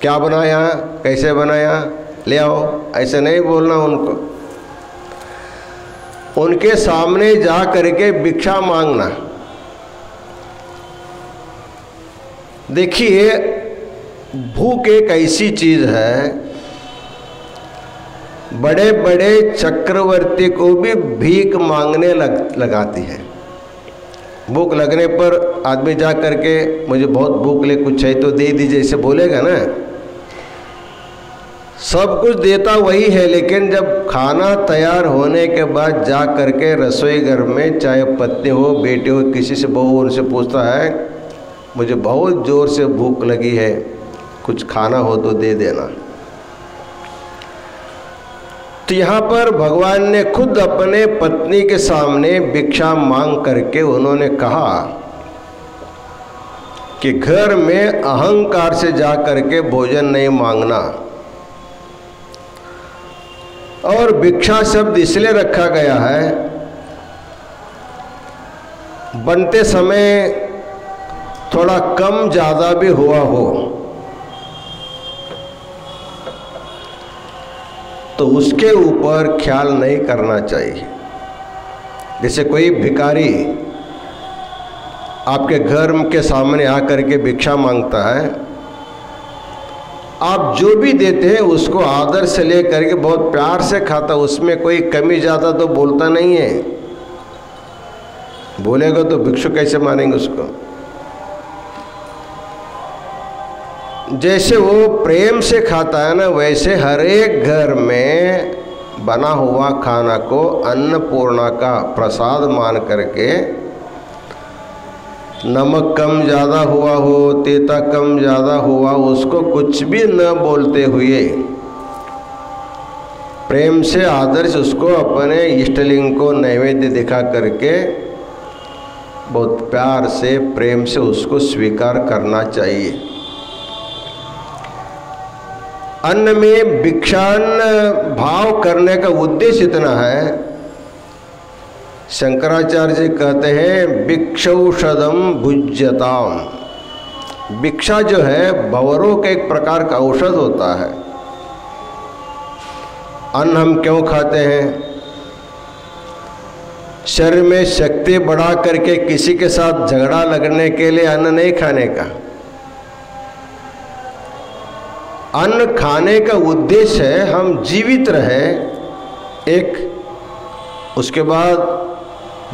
क्या बनाया, कैसे बनाया, ले आओ, ऐसे नहीं बोलना उनको। उनके सामने जा करके भिक्षा मांगना। देखिए, भूख एक ऐसी चीज है, बड़े बड़े चक्रवर्ती को भी भीख मांगने लगाती है। भूख लगने पर आदमी जा करके मुझे बहुत भूख लगी, कुछ चाहिए तो दे दीजिए, ऐसे बोलेगा ना। सब कुछ देता वही है, लेकिन जब खाना तैयार होने के बाद जा करके रसोई घर में, चाहे पत्नी हो, बेटे हो, किसी से बहू, उनसे पूछता है मुझे बहुत ज़ोर से भूख लगी है, कुछ खाना हो तो दे देना। तो यहाँ पर भगवान ने खुद अपने पत्नी के सामने भिक्षा मांग करके उन्होंने कहा कि घर में अहंकार से जा करके भोजन नहीं मांगना। और भिक्षा शब्द इसलिए रखा गया है, बनते समय थोड़ा कम ज़्यादा भी हुआ हो तो उसके ऊपर ख्याल नहीं करना चाहिए। जैसे कोई भिखारी आपके घर के सामने आकर के भिक्षा मांगता है, आप जो भी देते हैं उसको आदर से ले करके बहुत प्यार से खाता, उसमें कोई कमी ज़्यादा तो बोलता नहीं है। बोलेगा तो भिक्षु कैसे मानेंगे उसको। जैसे वो प्रेम से खाता है ना, वैसे हर एक घर में बना हुआ खाना को अन्नपूर्णा का प्रसाद मान करके, नमक कम ज़्यादा हुआ हो, तीता कम ज़्यादा हुआ, उसको कुछ भी न बोलते हुए प्रेम से आदर से उसको अपने इष्टलिंग को नैवेद्य दिखा करके बहुत प्यार से प्रेम से उसको स्वीकार करना चाहिए। अन्न में भिक्षान्न भाव करने का उद्देश्य इतना है, शंकराचार्य जी कहते हैं भिक्षौषधम भुज्यताम। भिक्षा जो है भंवरों का एक प्रकार का औषध होता है। अन्न हम क्यों खाते हैं? शरीर में शक्ति बढ़ा करके, किसी के साथ झगड़ा लगने के लिए अन्न नहीं खाने का। अन्न खाने का उद्देश्य है हम जीवित रहें एक। उसके बाद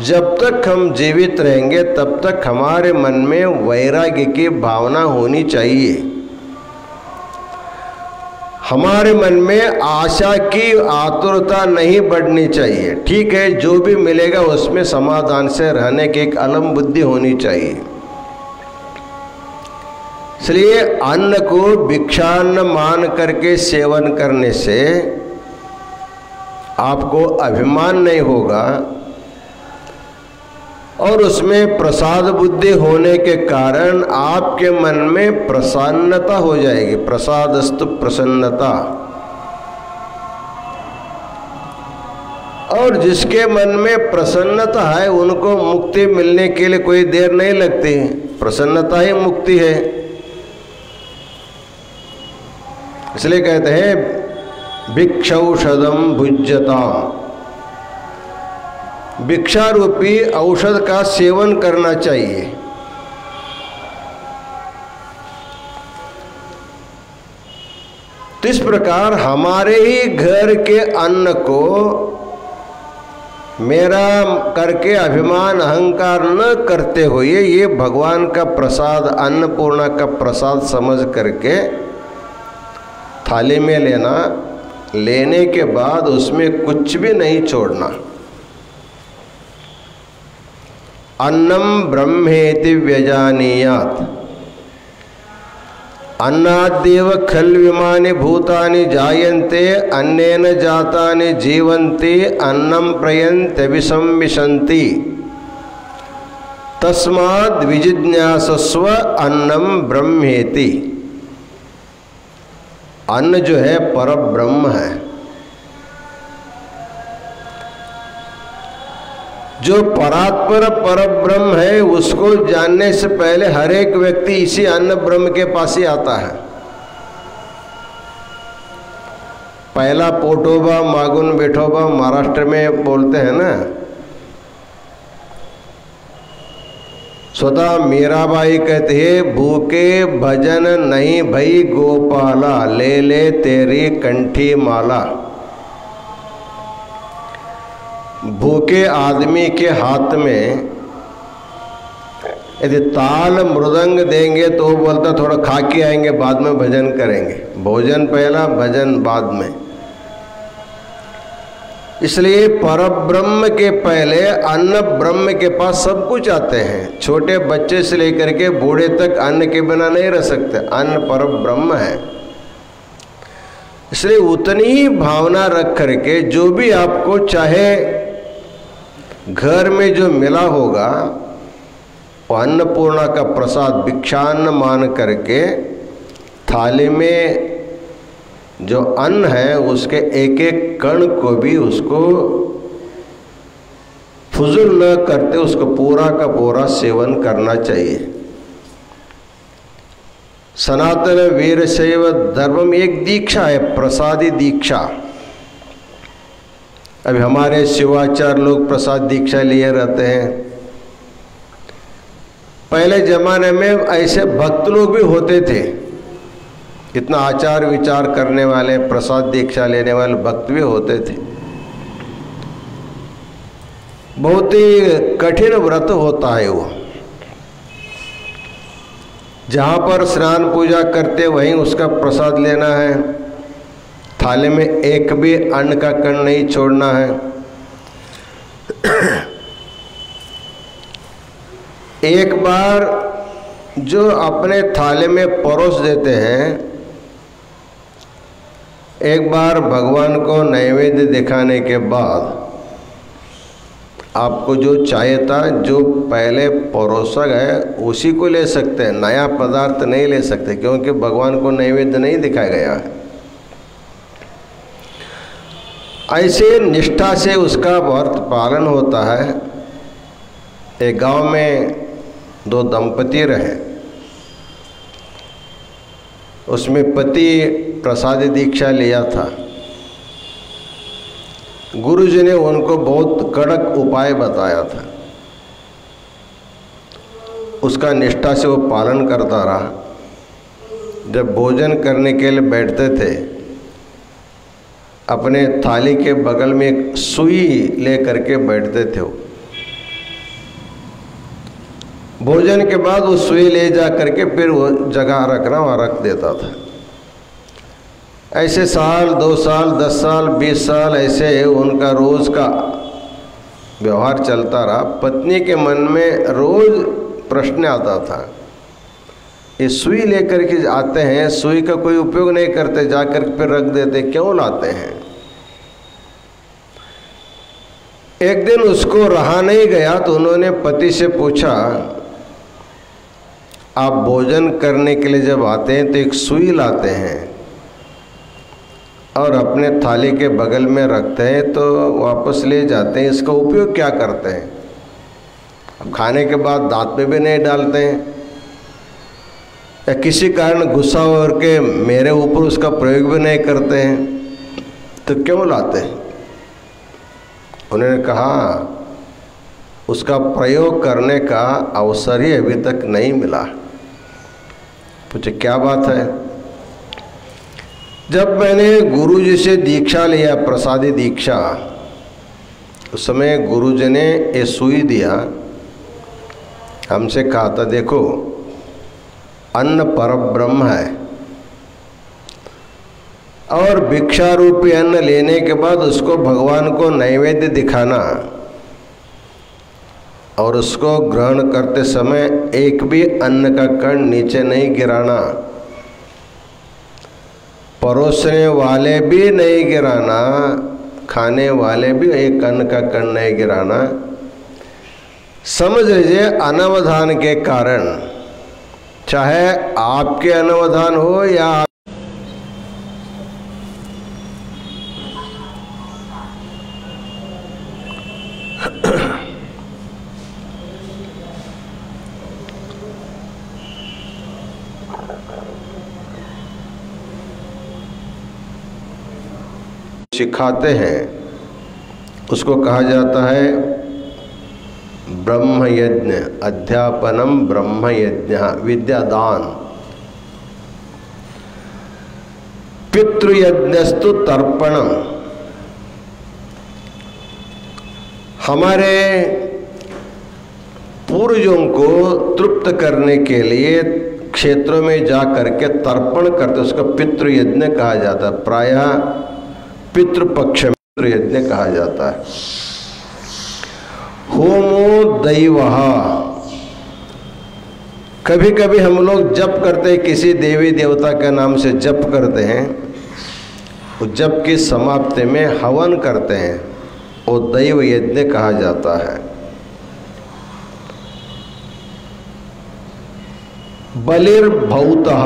जब तक हम जीवित रहेंगे तब तक हमारे मन में वैराग्य की भावना होनी चाहिए। हमारे मन में आशा की आतुरता नहीं बढ़नी चाहिए। ठीक है, जो भी मिलेगा उसमें समाधान से रहने की एक अलम बुद्धि होनी चाहिए। इसलिए अन्न को भिक्षान्न मान करके सेवन करने से आपको अभिमान नहीं होगा और उसमें प्रसाद बुद्धि होने के कारण आपके मन में प्रसन्नता हो जाएगी। प्रसादस्तु प्रसन्नता। और जिसके मन में प्रसन्नता है उनको मुक्ति मिलने के लिए कोई देर नहीं लगती। प्रसन्नता ही मुक्ति है। इसलिए कहते हैं भिक्षौषधम भुज्यताम। भिक्षारूपी औषध का सेवन करना चाहिए। तो इस प्रकार हमारे ही घर के अन्न को मेरा करके अभिमान अहंकार न करते हुए ये भगवान का प्रसाद, अन्नपूर्णा का प्रसाद समझ करके थाली में लेना, लेने के बाद उसमें कुछ भी नहीं छोड़ना। अन्नम ब्रह्मेति व्यजानीयात्, अन्नाद्येव खल्विमानि भूतानि जायन्ते अन्नेन जातानि जीवन्ति अन्नं प्रयन्त्यभिसंविशन्ति तस्माद् विजिज्ञासस्व अन्नं ब्रह्मेति। अन्न जो है परब्रह्म है। जो परात्पर परब्रह्म है उसको जानने से पहले हर एक व्यक्ति इसी अन्न ब्रह्म के पास ही आता है। पहला पोटोबा मागुन बेठोबा महाराष्ट्र में बोलते हैं ना। स्वतः मीराबाई कहती है, भूखे भजन नहीं भई गोपाला, ले ले तेरी कंठी माला। भूखे आदमी के हाथ में यदि ताल मृदंग देंगे तो वो बोलता थोड़ा खा के आएंगे, बाद में भजन करेंगे। भोजन पहला, भजन बाद में। इसलिए परब्रह्म के पहले अन्न ब्रह्म के पास सब कुछ आते हैं। छोटे बच्चे से लेकर के बूढ़े तक अन्न के बिना नहीं रह सकते। अन्न परब्रह्म है। इसलिए उतनी ही भावना रख करके जो भी आपको चाहे घर में जो मिला होगा वो अन्नपूर्णा का प्रसाद भिक्षान्न मान करके थाली में जो अन्न है उसके एक एक कण को भी उसको फुजुल न करते उसको पूरा का पूरा सेवन करना चाहिए। सनातन वीरशैव धर्म में एक दीक्षा है, प्रसादी दीक्षा। अभी हमारे शिवाचार्य लोग प्रसाद दीक्षा लिए रहते हैं। पहले जमाने में ऐसे भक्त लोग भी होते थे, इतना आचार विचार करने वाले, प्रसाद दीक्षा लेने वाले भक्त भी होते थे। बहुत ही कठिन व्रत होता है वो। जहाँ पर स्नान पूजा करते वहीं उसका प्रसाद लेना है। थाली में एक भी अन्न का कण नहीं छोड़ना है। एक बार जो अपने थाली में परोस देते हैं, एक बार भगवान को नैवेद्य दिखाने के बाद आपको जो चाहिए था, जो पहले परोसा है उसी को ले सकते हैं, नया पदार्थ नहीं ले सकते, क्योंकि भगवान को नैवेद्य नहीं दिखाया गया है। ऐसे निष्ठा से उसका व्रत पालन होता है। एक गांव में दो दंपति रहे, उसमें पति प्रसादी दीक्षा लिया था। गुरुजी ने उनको बहुत कड़क उपाय बताया था, उसका निष्ठा से वो पालन करता रहा। जब भोजन करने के लिए बैठते थे, अपने थाली के बगल में एक सुई ले करके बैठते थे। वो भोजन के बाद वो सुई ले जा करके फिर वो जगह रखना वहाँ रख देता था। ऐसे साल, 2 साल, 10 साल, 20 साल ऐसे उनका रोज़ का व्यवहार चलता रहा। पत्नी के मन में रोज़ प्रश्न आता था, ये सुई लेकर के आते हैं, सुई का कोई उपयोग नहीं करते, जाकर फिर रख देते, क्यों लाते हैं? एक दिन उसको रहा नहीं गया तो उन्होंने पति से पूछा, आप भोजन करने के लिए जब आते हैं तो एक सुई लाते हैं और अपने थाली के बगल में रखते हैं तो वापस ले जाते हैं, इसका उपयोग क्या करते हैं? अब खाने के बाद दांत में भी नहीं डालते हैं, या किसी कारण गुस्सा होकर के मेरे ऊपर उसका प्रयोग भी नहीं करते हैं, तो क्यों लाते हैं? उन्होंने कहा, उसका प्रयोग करने का अवसर ही अभी तक नहीं मिला। पूछे क्या बात है? जब मैंने गुरु जी से दीक्षा लिया, प्रसादी दीक्षा, उस समय गुरु जी ने ये सुई दिया, हमसे कहा था देखो अन्न परब्रह्म है और भिक्षा रूपी अन्न लेने के बाद उसको भगवान को नैवेद्य दिखाना और उसको ग्रहण करते समय एक भी अन्न का कण नीचे नहीं गिराना, परोसने वाले भी नहीं गिराना, खाने वाले भी एक अन्न का कण नहीं गिराना। समझ लीजिए अनवधान के कारण, चाहे आपके अनवधान हो या सिखाते हैं, उसको कहा जाता है ब्रह्म यज्ञ, अध्यापनम ब्रह्म यज्ञ, विद्यादान। पितृयज्ञस्तु तर्पणम, हमारे पूर्वजों को तृप्त करने के लिए क्षेत्रों में जा करके तर्पण करते, उसको पितृयज्ञ कहा जाता है। प्रायः पितृपक्ष में पितृयज्ञ कहा जाता है। होमो दैवः, कभी कभी हम लोग जप करते हैं, किसी देवी देवता के नाम से जप करते हैं, उस जप की समाप्ति में हवन करते हैं, वो दैव यज्ञ कहा जाता है। बलिर्भूतः,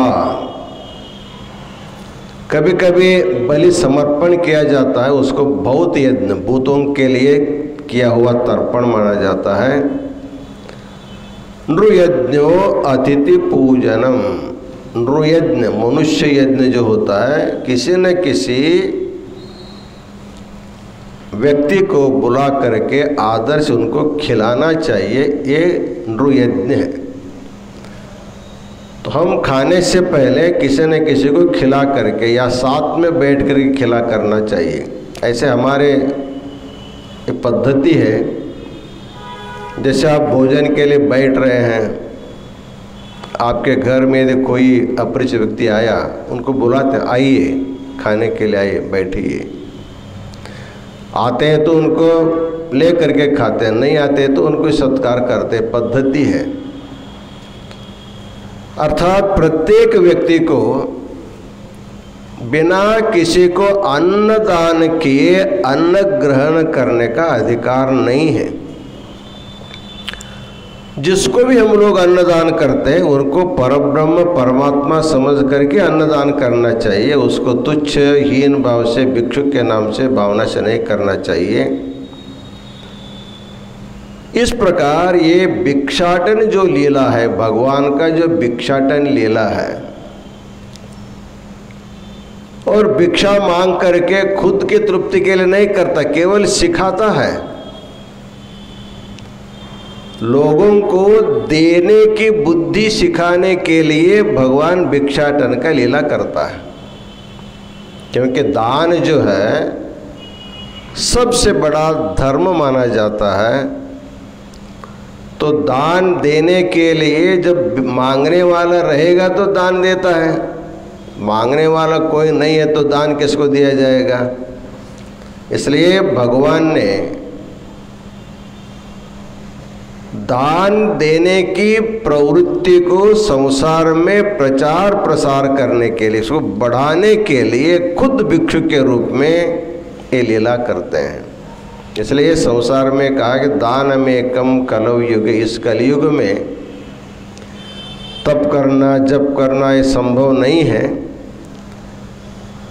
कभी कभी बलि समर्पण किया जाता है, उसको भूत यज्ञ, भूतों के लिए किया हुआ तर्पण माना जाता है। नृयज्ञो अतिथि पूजनम, नृयज्ञ मनुष्य यज्ञ जो होता है, किसी न किसी व्यक्ति को बुला करके आदर से उनको खिलाना चाहिए, ये नृयज्ञ है। तो हम खाने से पहले किसी न किसी को खिला करके या साथ में बैठ करके खिला करना चाहिए। ऐसे हमारे एक पद्धति है, जैसे आप भोजन के लिए बैठ रहे हैं, आपके घर में यदि कोई अपरिचित व्यक्ति आया, उनको बुलाते हैं आइए खाने के लिए, आइए बैठिए। आते हैं तो उनको ले करके खाते हैं, नहीं आते तो उनको सत्कार करते, पद्धति है। अर्थात प्रत्येक व्यक्ति को बिना किसी को अन्न दान किए अन्न ग्रहण करने का अधिकार नहीं है। जिसको भी हम लोग अन्नदान करते हैं उनको परब्रह्म परमात्मा समझ करके अन्नदान करना चाहिए, उसको तुच्छ हीन भाव से भिक्षुक के नाम से भावना से नहीं करना चाहिए। इस प्रकार ये भिक्षाटन जो लीला है, भगवान का जो भिक्षाटन लीला है, और भिक्षा मांग करके खुद की तृप्ति के लिए नहीं करता, केवल सिखाता है। लोगों को देने की बुद्धि सिखाने के लिए भगवान भिक्षाटन का लीला करता है। क्योंकि दान जो है सबसे बड़ा धर्म माना जाता है, तो दान देने के लिए जब मांगने वाला रहेगा तो दान देता है, मांगने वाला कोई नहीं है तो दान किसको दिया जाएगा। इसलिए भगवान ने दान देने की प्रवृत्ति को संसार में प्रचार प्रसार करने के लिए, इसको बढ़ाने के लिए खुद भिक्षु के रूप में ये लीला करते हैं। इसलिए संसार में कहा कि दान में कम कलव युग, इस कलयुग में तप करना जप करना ये संभव नहीं है।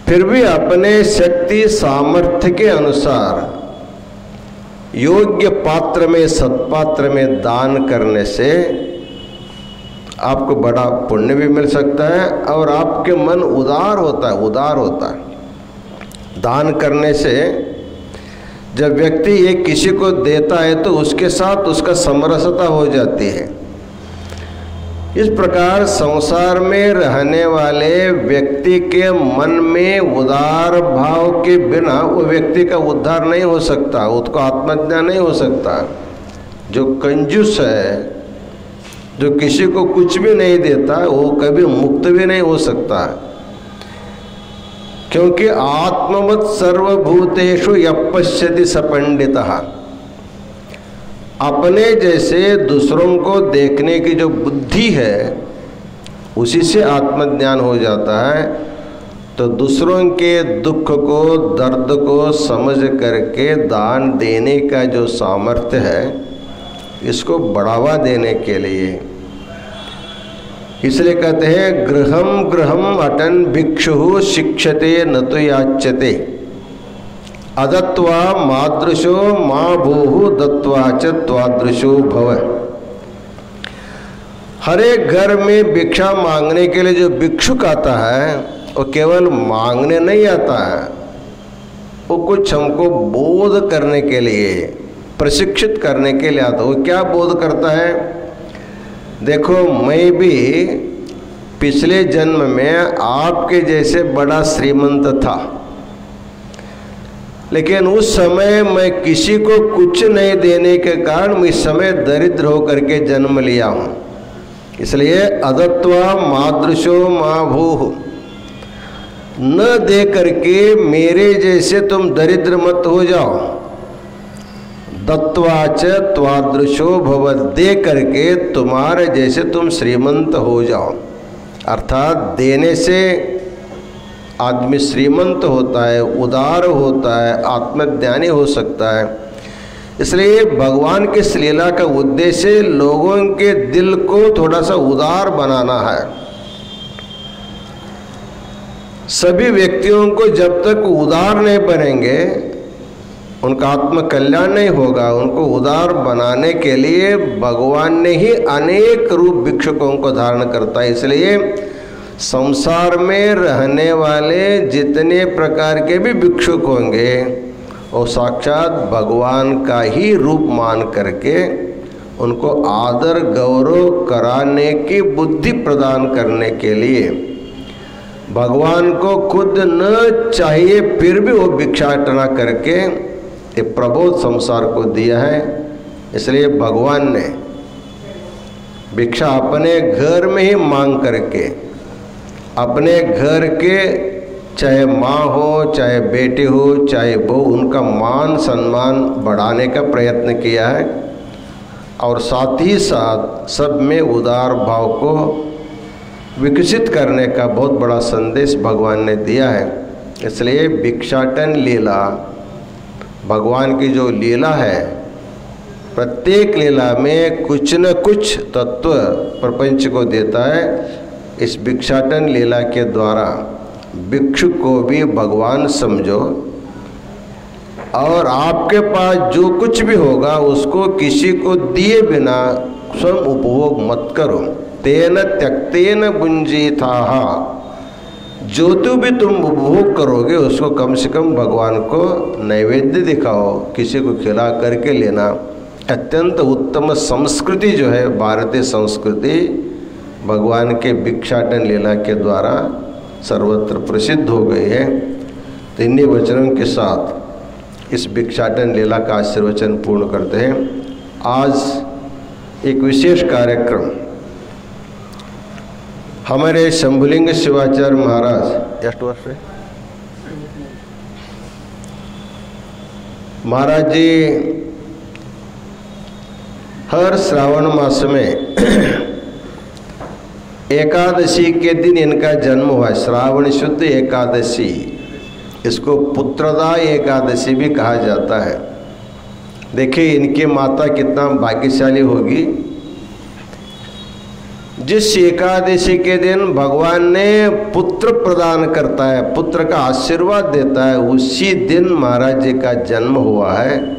फिर भी अपने शक्ति सामर्थ्य के अनुसार योग्य पात्र में सत्पात्र में दान करने से आपको बड़ा पुण्य भी मिल सकता है और आपके मन उदार होता है, उदार होता है। दान करने से जब व्यक्ति ये किसी को देता है तो उसके साथ उसका समरसता हो जाती है। इस प्रकार संसार में रहने वाले व्यक्ति के मन में उदार भाव के बिना वो व्यक्ति का उद्धार नहीं हो सकता, उसको आत्मज्ञान नहीं हो सकता। जो कंजूस है, जो किसी को कुछ भी नहीं देता, वो कभी मुक्त भी नहीं हो सकता, क्योंकि आत्मवत् सर्वभूतेषु यपश्यति स पंडितः। अपने जैसे दूसरों को देखने की जो बुद्धि है उसी से आत्मज्ञान हो जाता है। तो दूसरों के दुख को, दर्द को समझ करके दान देने का जो सामर्थ्य है, इसको बढ़ावा देने के लिए, इसलिए कहते हैं गृहम गृहम अटन भिक्षु शिक्षते न तो याच्यते अदत्वा मादृशो माँ भूहु दत्वा च त्वादृशो भव। हर एक घर में भिक्षा मांगने के लिए जो भिक्षुक आता है वो केवल मांगने नहीं आता है, वो कुछ हमको बोध करने के लिए, प्रशिक्षित करने के लिए आता है। वो क्या बोध करता है? देखो, मैं भी पिछले जन्म में आपके जैसे बड़ा श्रीमंत था, लेकिन उस समय मैं किसी को कुछ नहीं देने के कारण इस समय दरिद्र होकर के जन्म लिया हूँ। इसलिए अदत्वा मादृशो माँ भूः, न दे करके मेरे जैसे तुम दरिद्र मत हो जाओ। दत्वा च त्वादृशो भव, दे करके तुम्हारे जैसे तुम श्रीमंत हो जाओ। अर्थात देने से आदमी श्रीमंत होता है, उदार होता है, आत्मज्ञानी हो सकता है। इसलिए भगवान की इस लीला का उद्देश्य लोगों के दिल को थोड़ा सा उदार बनाना है। सभी व्यक्तियों को जब तक उदार नहीं बनेंगे उनका आत्म कल्याण नहीं होगा। उनको उदार बनाने के लिए भगवान ने ही अनेक रूप भिक्षुकों को धारण करता है। इसलिए संसार में रहने वाले जितने प्रकार के भी भिक्षुक होंगे वो साक्षात भगवान का ही रूप मान करके उनको आदर गौरव कराने की बुद्धि प्रदान करने के लिए भगवान को खुद न चाहिए फिर भी वो भिक्षाटना करके ये प्रबोध संसार को दिया है। इसलिए भगवान ने भिक्षा अपने घर में ही मांग करके अपने घर के चाहे माँ हो, चाहे बेटे हो, चाहे बहू, उनका मान सम्मान बढ़ाने का प्रयत्न किया है और साथ ही साथ सब में उदार भाव को विकसित करने का बहुत बड़ा संदेश भगवान ने दिया है। इसलिए भिक्षाटन लीला, भगवान की जो लीला है, प्रत्येक लीला में कुछ न कुछ तत्व प्रपंच को देता है। इस भिक्षाटन लीला के द्वारा भिक्षु को भी भगवान समझो और आपके पास जो कुछ भी होगा उसको किसी को दिए बिना स्वयं उपभोग मत करो। तेन त्यक्तेन भुंजीथाः, जो तो भी तुम उपभोग करोगे उसको कम से कम भगवान को नैवेद्य दिखाओ, किसी को खिला करके लेना। अत्यंत उत्तम संस्कृति जो है भारतीय संस्कृति भगवान के भिक्षाटन लीला के द्वारा सर्वत्र प्रसिद्ध हो गई है। तो इन्हीं वचनों के साथ इस भिक्षाटन लीला का आशीर्वचन पूर्ण करते हैं। आज एक विशेष कार्यक्रम हमारे शंभुलिंग शिवाचार्य महाराज महाराज जी हर श्रावण मास में एकादशी के दिन इनका जन्म हुआ है। श्रावण शुद्ध एकादशी, इसको पुत्रदा एकादशी भी कहा जाता है। देखिए इनकी माता कितना भाग्यशाली होगी। जिस एकादशी के दिन भगवान ने पुत्र प्रदान करता है, पुत्र का आशीर्वाद देता है, उसी दिन महाराज जी का जन्म हुआ है।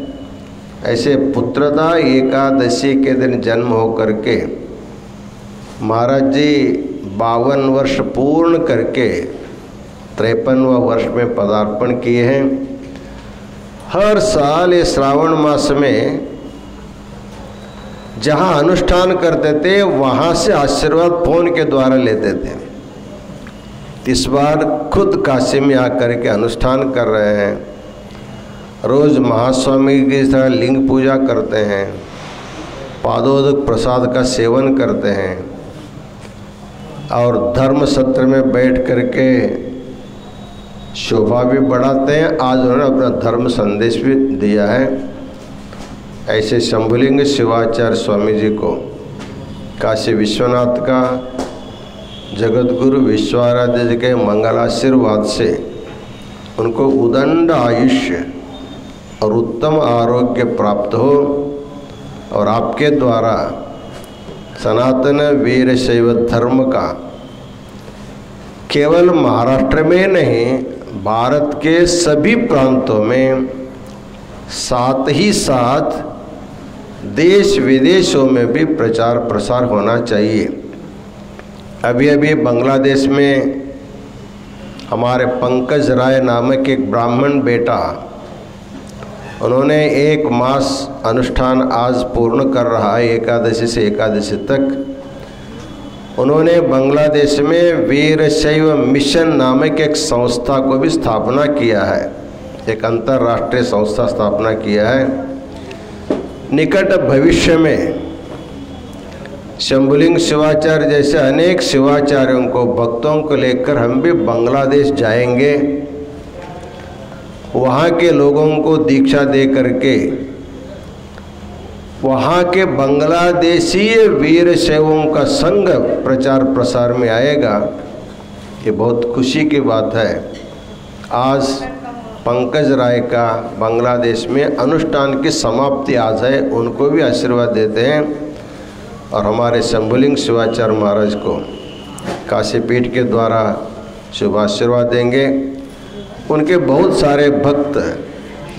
ऐसे पुत्रदा एकादशी के दिन जन्म हो करके महाराज जी 52 वर्ष पूर्ण करके 53वां वर्ष में पदार्पण किए हैं। हर साल ये श्रावण मास में जहाँ अनुष्ठान करते थे वहाँ से आशीर्वाद फोन के द्वारा लेते थे। इस बार खुद काशी में आकर के अनुष्ठान कर रहे हैं। रोज़ महास्वामी की तरह लिंग पूजा करते हैं, पादोदक प्रसाद का सेवन करते हैं और धर्म सत्र में बैठ करके शोभा भी बढ़ाते हैं। आज उन्होंने अपना धर्म संदेश भी दिया है। ऐसे शंभुलिंग शिवाचार्य स्वामी जी को काशी विश्वनाथ का जगत गुरु विश्वाराध्य जी के मंगलाशीर्वाद से उनको उदंड आयुष्य और उत्तम आरोग्य प्राप्त हो और आपके द्वारा सनातन वीर शैव धर्म का केवल महाराष्ट्र में नहीं भारत के सभी प्रांतों में, साथ ही साथ देश विदेशों में भी प्रचार प्रसार होना चाहिए। अभी अभी बांग्लादेश में हमारे पंकज राय नामक एक ब्राह्मण बेटा, उन्होंने 1 मास अनुष्ठान आज पूर्ण कर रहा है, एकादशी से एकादशी तक। उन्होंने बांग्लादेश में वीर शैव मिशन नामक एक संस्था को भी स्थापना किया है, एक अंतर्राष्ट्रीय संस्था स्थापना किया है। निकट भविष्य में शंभुलिंग शिवाचार्य जैसे अनेक शिवाचार्यों को, भक्तों को लेकर हम भी बांग्लादेश जाएंगे। वहाँ के लोगों को दीक्षा दे करके वहाँ के बांग्लादेशी वीर शैवों का संघ प्रचार प्रसार में आएगा। ये बहुत खुशी की बात है। आज पंकज राय का बांग्लादेश में अनुष्ठान की समाप्ति आज है, उनको भी आशीर्वाद देते हैं और हमारे शंभुलिंग शिवाचार्य महाराज को काशी पीठ के द्वारा शुभ आशीर्वाद देंगे। उनके बहुत सारे भक्त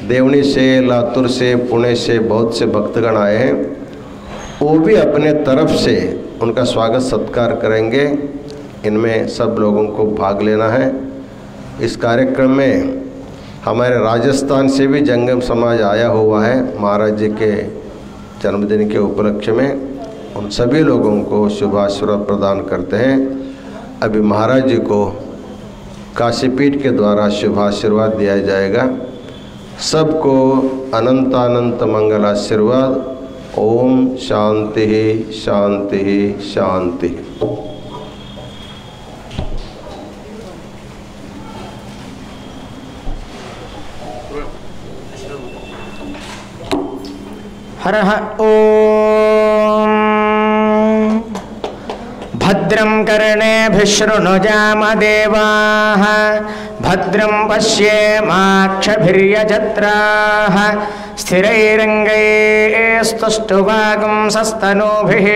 देवनी से, लातूर से, पुणे से बहुत से भक्तगण आए हैं, वो भी अपने तरफ से उनका स्वागत सत्कार करेंगे। इनमें सब लोगों को भाग लेना है। इस कार्यक्रम में हमारे राजस्थान से भी जंगम समाज आया हुआ है महाराज जी के जन्मदिन के उपलक्ष्य में। उन सभी लोगों को शुभ आशीर्वाद प्रदान करते हैं। अभी महाराज जी को काशीपीठ के द्वारा शुभ आशीर्वाद दिया जाएगा। सबको अनंत अनंत मंगल आशीर्वाद। ओम शांति शांति शांति। हर ओम। भद्रं कर्णेभिः शृणुयामदेवाः, भद्रं पश्येमाक्षभिर्यजत्राः, स्थिरैरङ्गैस्तुष्टुवागुंसस्तनूभिः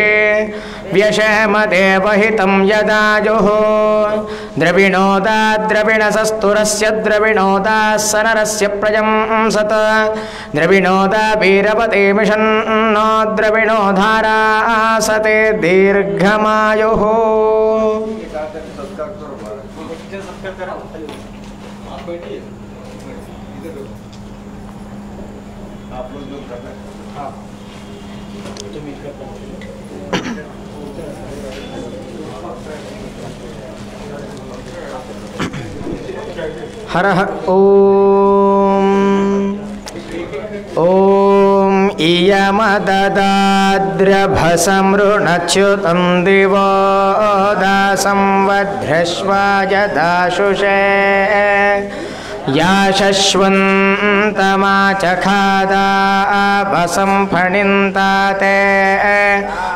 व्यशेमदेवहितं यदायुः। द्रविणोदाद्रविणसस्तुरस्य द्रविणोदास्सनरस्य प्रजंसत, द्रविणोदा वीरपतिमिषन्नो द्रविणोधारासते दीर्घमायुः। हर ओम। ओम इयमददाद्रभसमृणच्युतं दिवो दासं वध्रश्वायदाशुषे, या शश्वन्तमाचखादाभसं फणिन्ता ते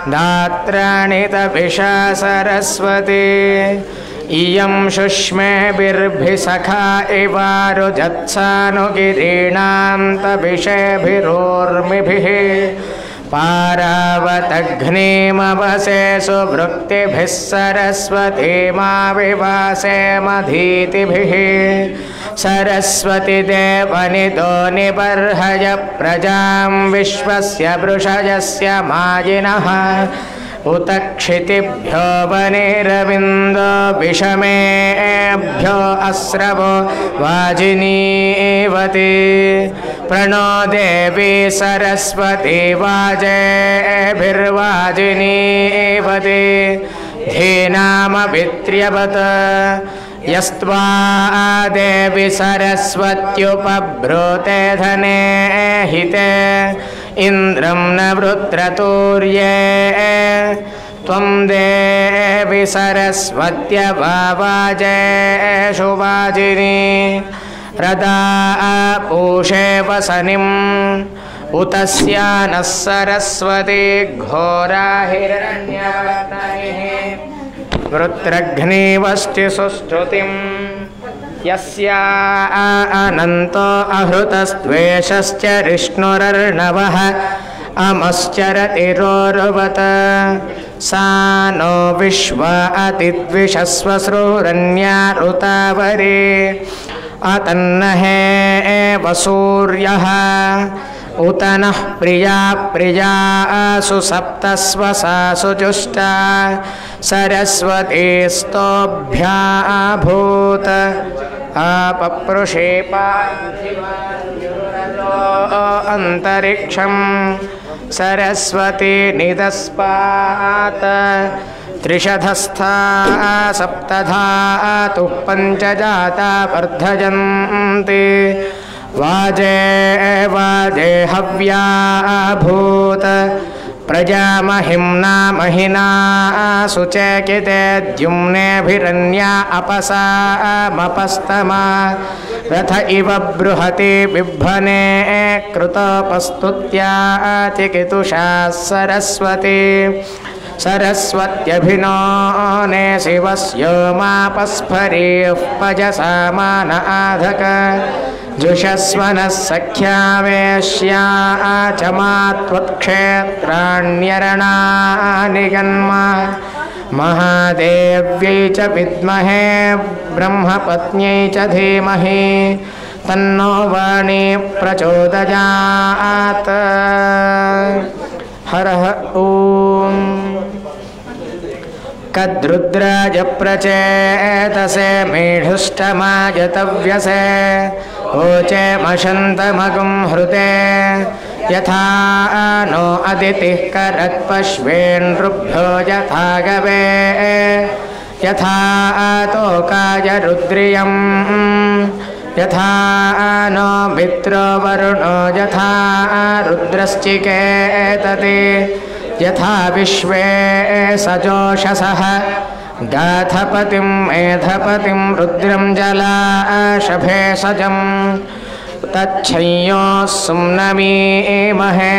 दात्राणि तपिषा सरस्वती। इयं शुष्मेभिर्भिसखा इवारुजत्सानुगिरीणां तपिषेभिरोर्मिभिः, पारावतघ्नीमवसे सुभृक्तिभिः सरस्वतीमाविवासे मधीतिभिः। सरस्वती देवनितो निबर्हय प्रजां विश्वस्य वृषयस्य माजिनः, उत क्षितिभ्यो वनेरविन्दो विषमेभ्यो अस्रवो वाजिनीवती प्रणो देवी सरस्वती वाजेभिर्वाजिनीवती धीनामभित्र्यवत् यस्त्वा देवी सरस्वत्युपब्रूते धने हिते इन्द्रं न वृत्रतूर्ये त्वं देवी सरस्वत्यवाजेषु वाजिनी रदा पूषे वसनिम् उतस्या नः सरस्वती घोरा हिरण्यवर्णैः वृत्रघ्नीवस्ति सुस्तुतिम् यस्या अनन्तो अहृतस्त्वेषश्च रिष्णुरर्णवः अमश्चरतिरोरुवत् सा नो विश्व अतिद्विषस्वश्रूरन्या ऋतावरे अतन्नहे एव सूर्यः उत नः प्रिया प्रियासु सप्तस्वसासु जुष्टा सरस्वती स्तोभ्याभूत अपप्रुषे पार्थिवान्युरतो अन्तरिक्षं सरस्वती निदस्पात् त्रिशधस्था सप्तधातुः पञ्चजाता वर्धयन्ति वाजे वाजे हव्याभूत प्रजामहिम्ना महिना सुचकिते द्युम्नेभिरन्या अपसामपस्तमा रथ इव बृहति बिभ्वने कृतोपस्तुत्यातिकितुषा सरस्वती सरस्वत्यभिनोने शिवस्योमापस्फरीः पजसामान आधक जुषस्वनः सख्यावेश्या च मात्वत्क्षेत्राण्यरणानि जन्मा महादेव्यै च विद्महे ब्रह्मपत्न्यै च धीमहि तन्नो वाणी प्रचोदयात्। हरः ॐ कद्रुद्राज प्रचेतसे मेढुष्टमाजतव्यसे ओचे मशन्तमगुं हृदे यथा नो अदितिः करत्पश्वेन्नृभ्यो यथा गवे यथा तोकाय रुद्रियम् यथा नो मित्रो वरुणो यथा रुद्रश्चिकेतति यथा विश्वे सजोषसः गाथपतिं मेधपतिं रुद्रं जलाशभेषजं तच्छय्योः सुम्नमीमहे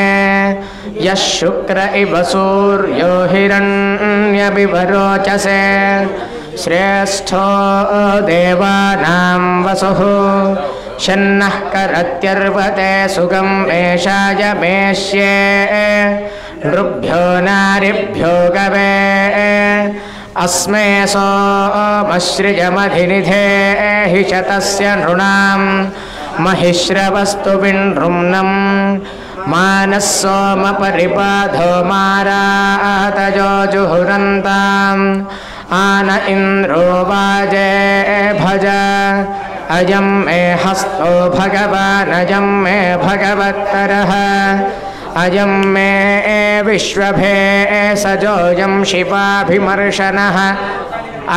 यः शुक्र इव सूर्यो हिरण्यबिभरोचसे श्रेष्ठो देवानां वसुः शन्नः करत्यर्वते सुगं एषाय मेष्ये नृभ्यो नारिभ्यो गवे अस्मे सोमश्रिजमधिनिधे हि शतस्य नृणां महिश्रवस्तु विनृम्नम् मानः सोमपरिपाधो मारातजो जुहुरन्ताम् आन इन्द्रो वाजे भज अयं मे हस्तो भगवानयं मे भगवत्तरः अयं मे विश्वभे सजोऽयं शिवाभिमर्शनः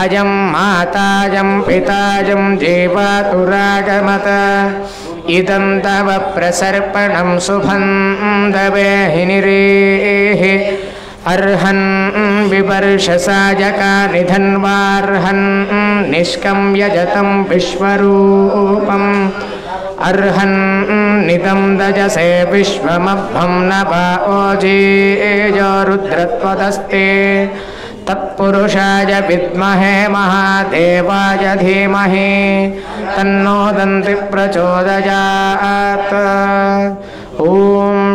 अयं मातायं पितायं जीवातुरागमत इदं तव प्रसर्पणं शुभं दवेहिनिरेः अर्हन् विवर्षसायकानि धन्वार्हन् निष्कम्यजतं विश्वरूपम् अर्हन् निदं दजसे विश्वमभ्वं नभा ओजेयो रुद्रत्वदस्ते तत्पुरुषाय विद्महे महादेवाय धीमहि तन्नो दन्ति प्रचोदयात्। ॐ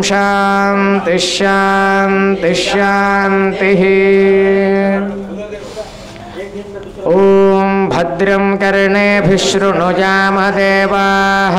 शान्ति शान्ति शान्तिः। ॐ भद्रं कर्णेभिः शृणुयाम देवाः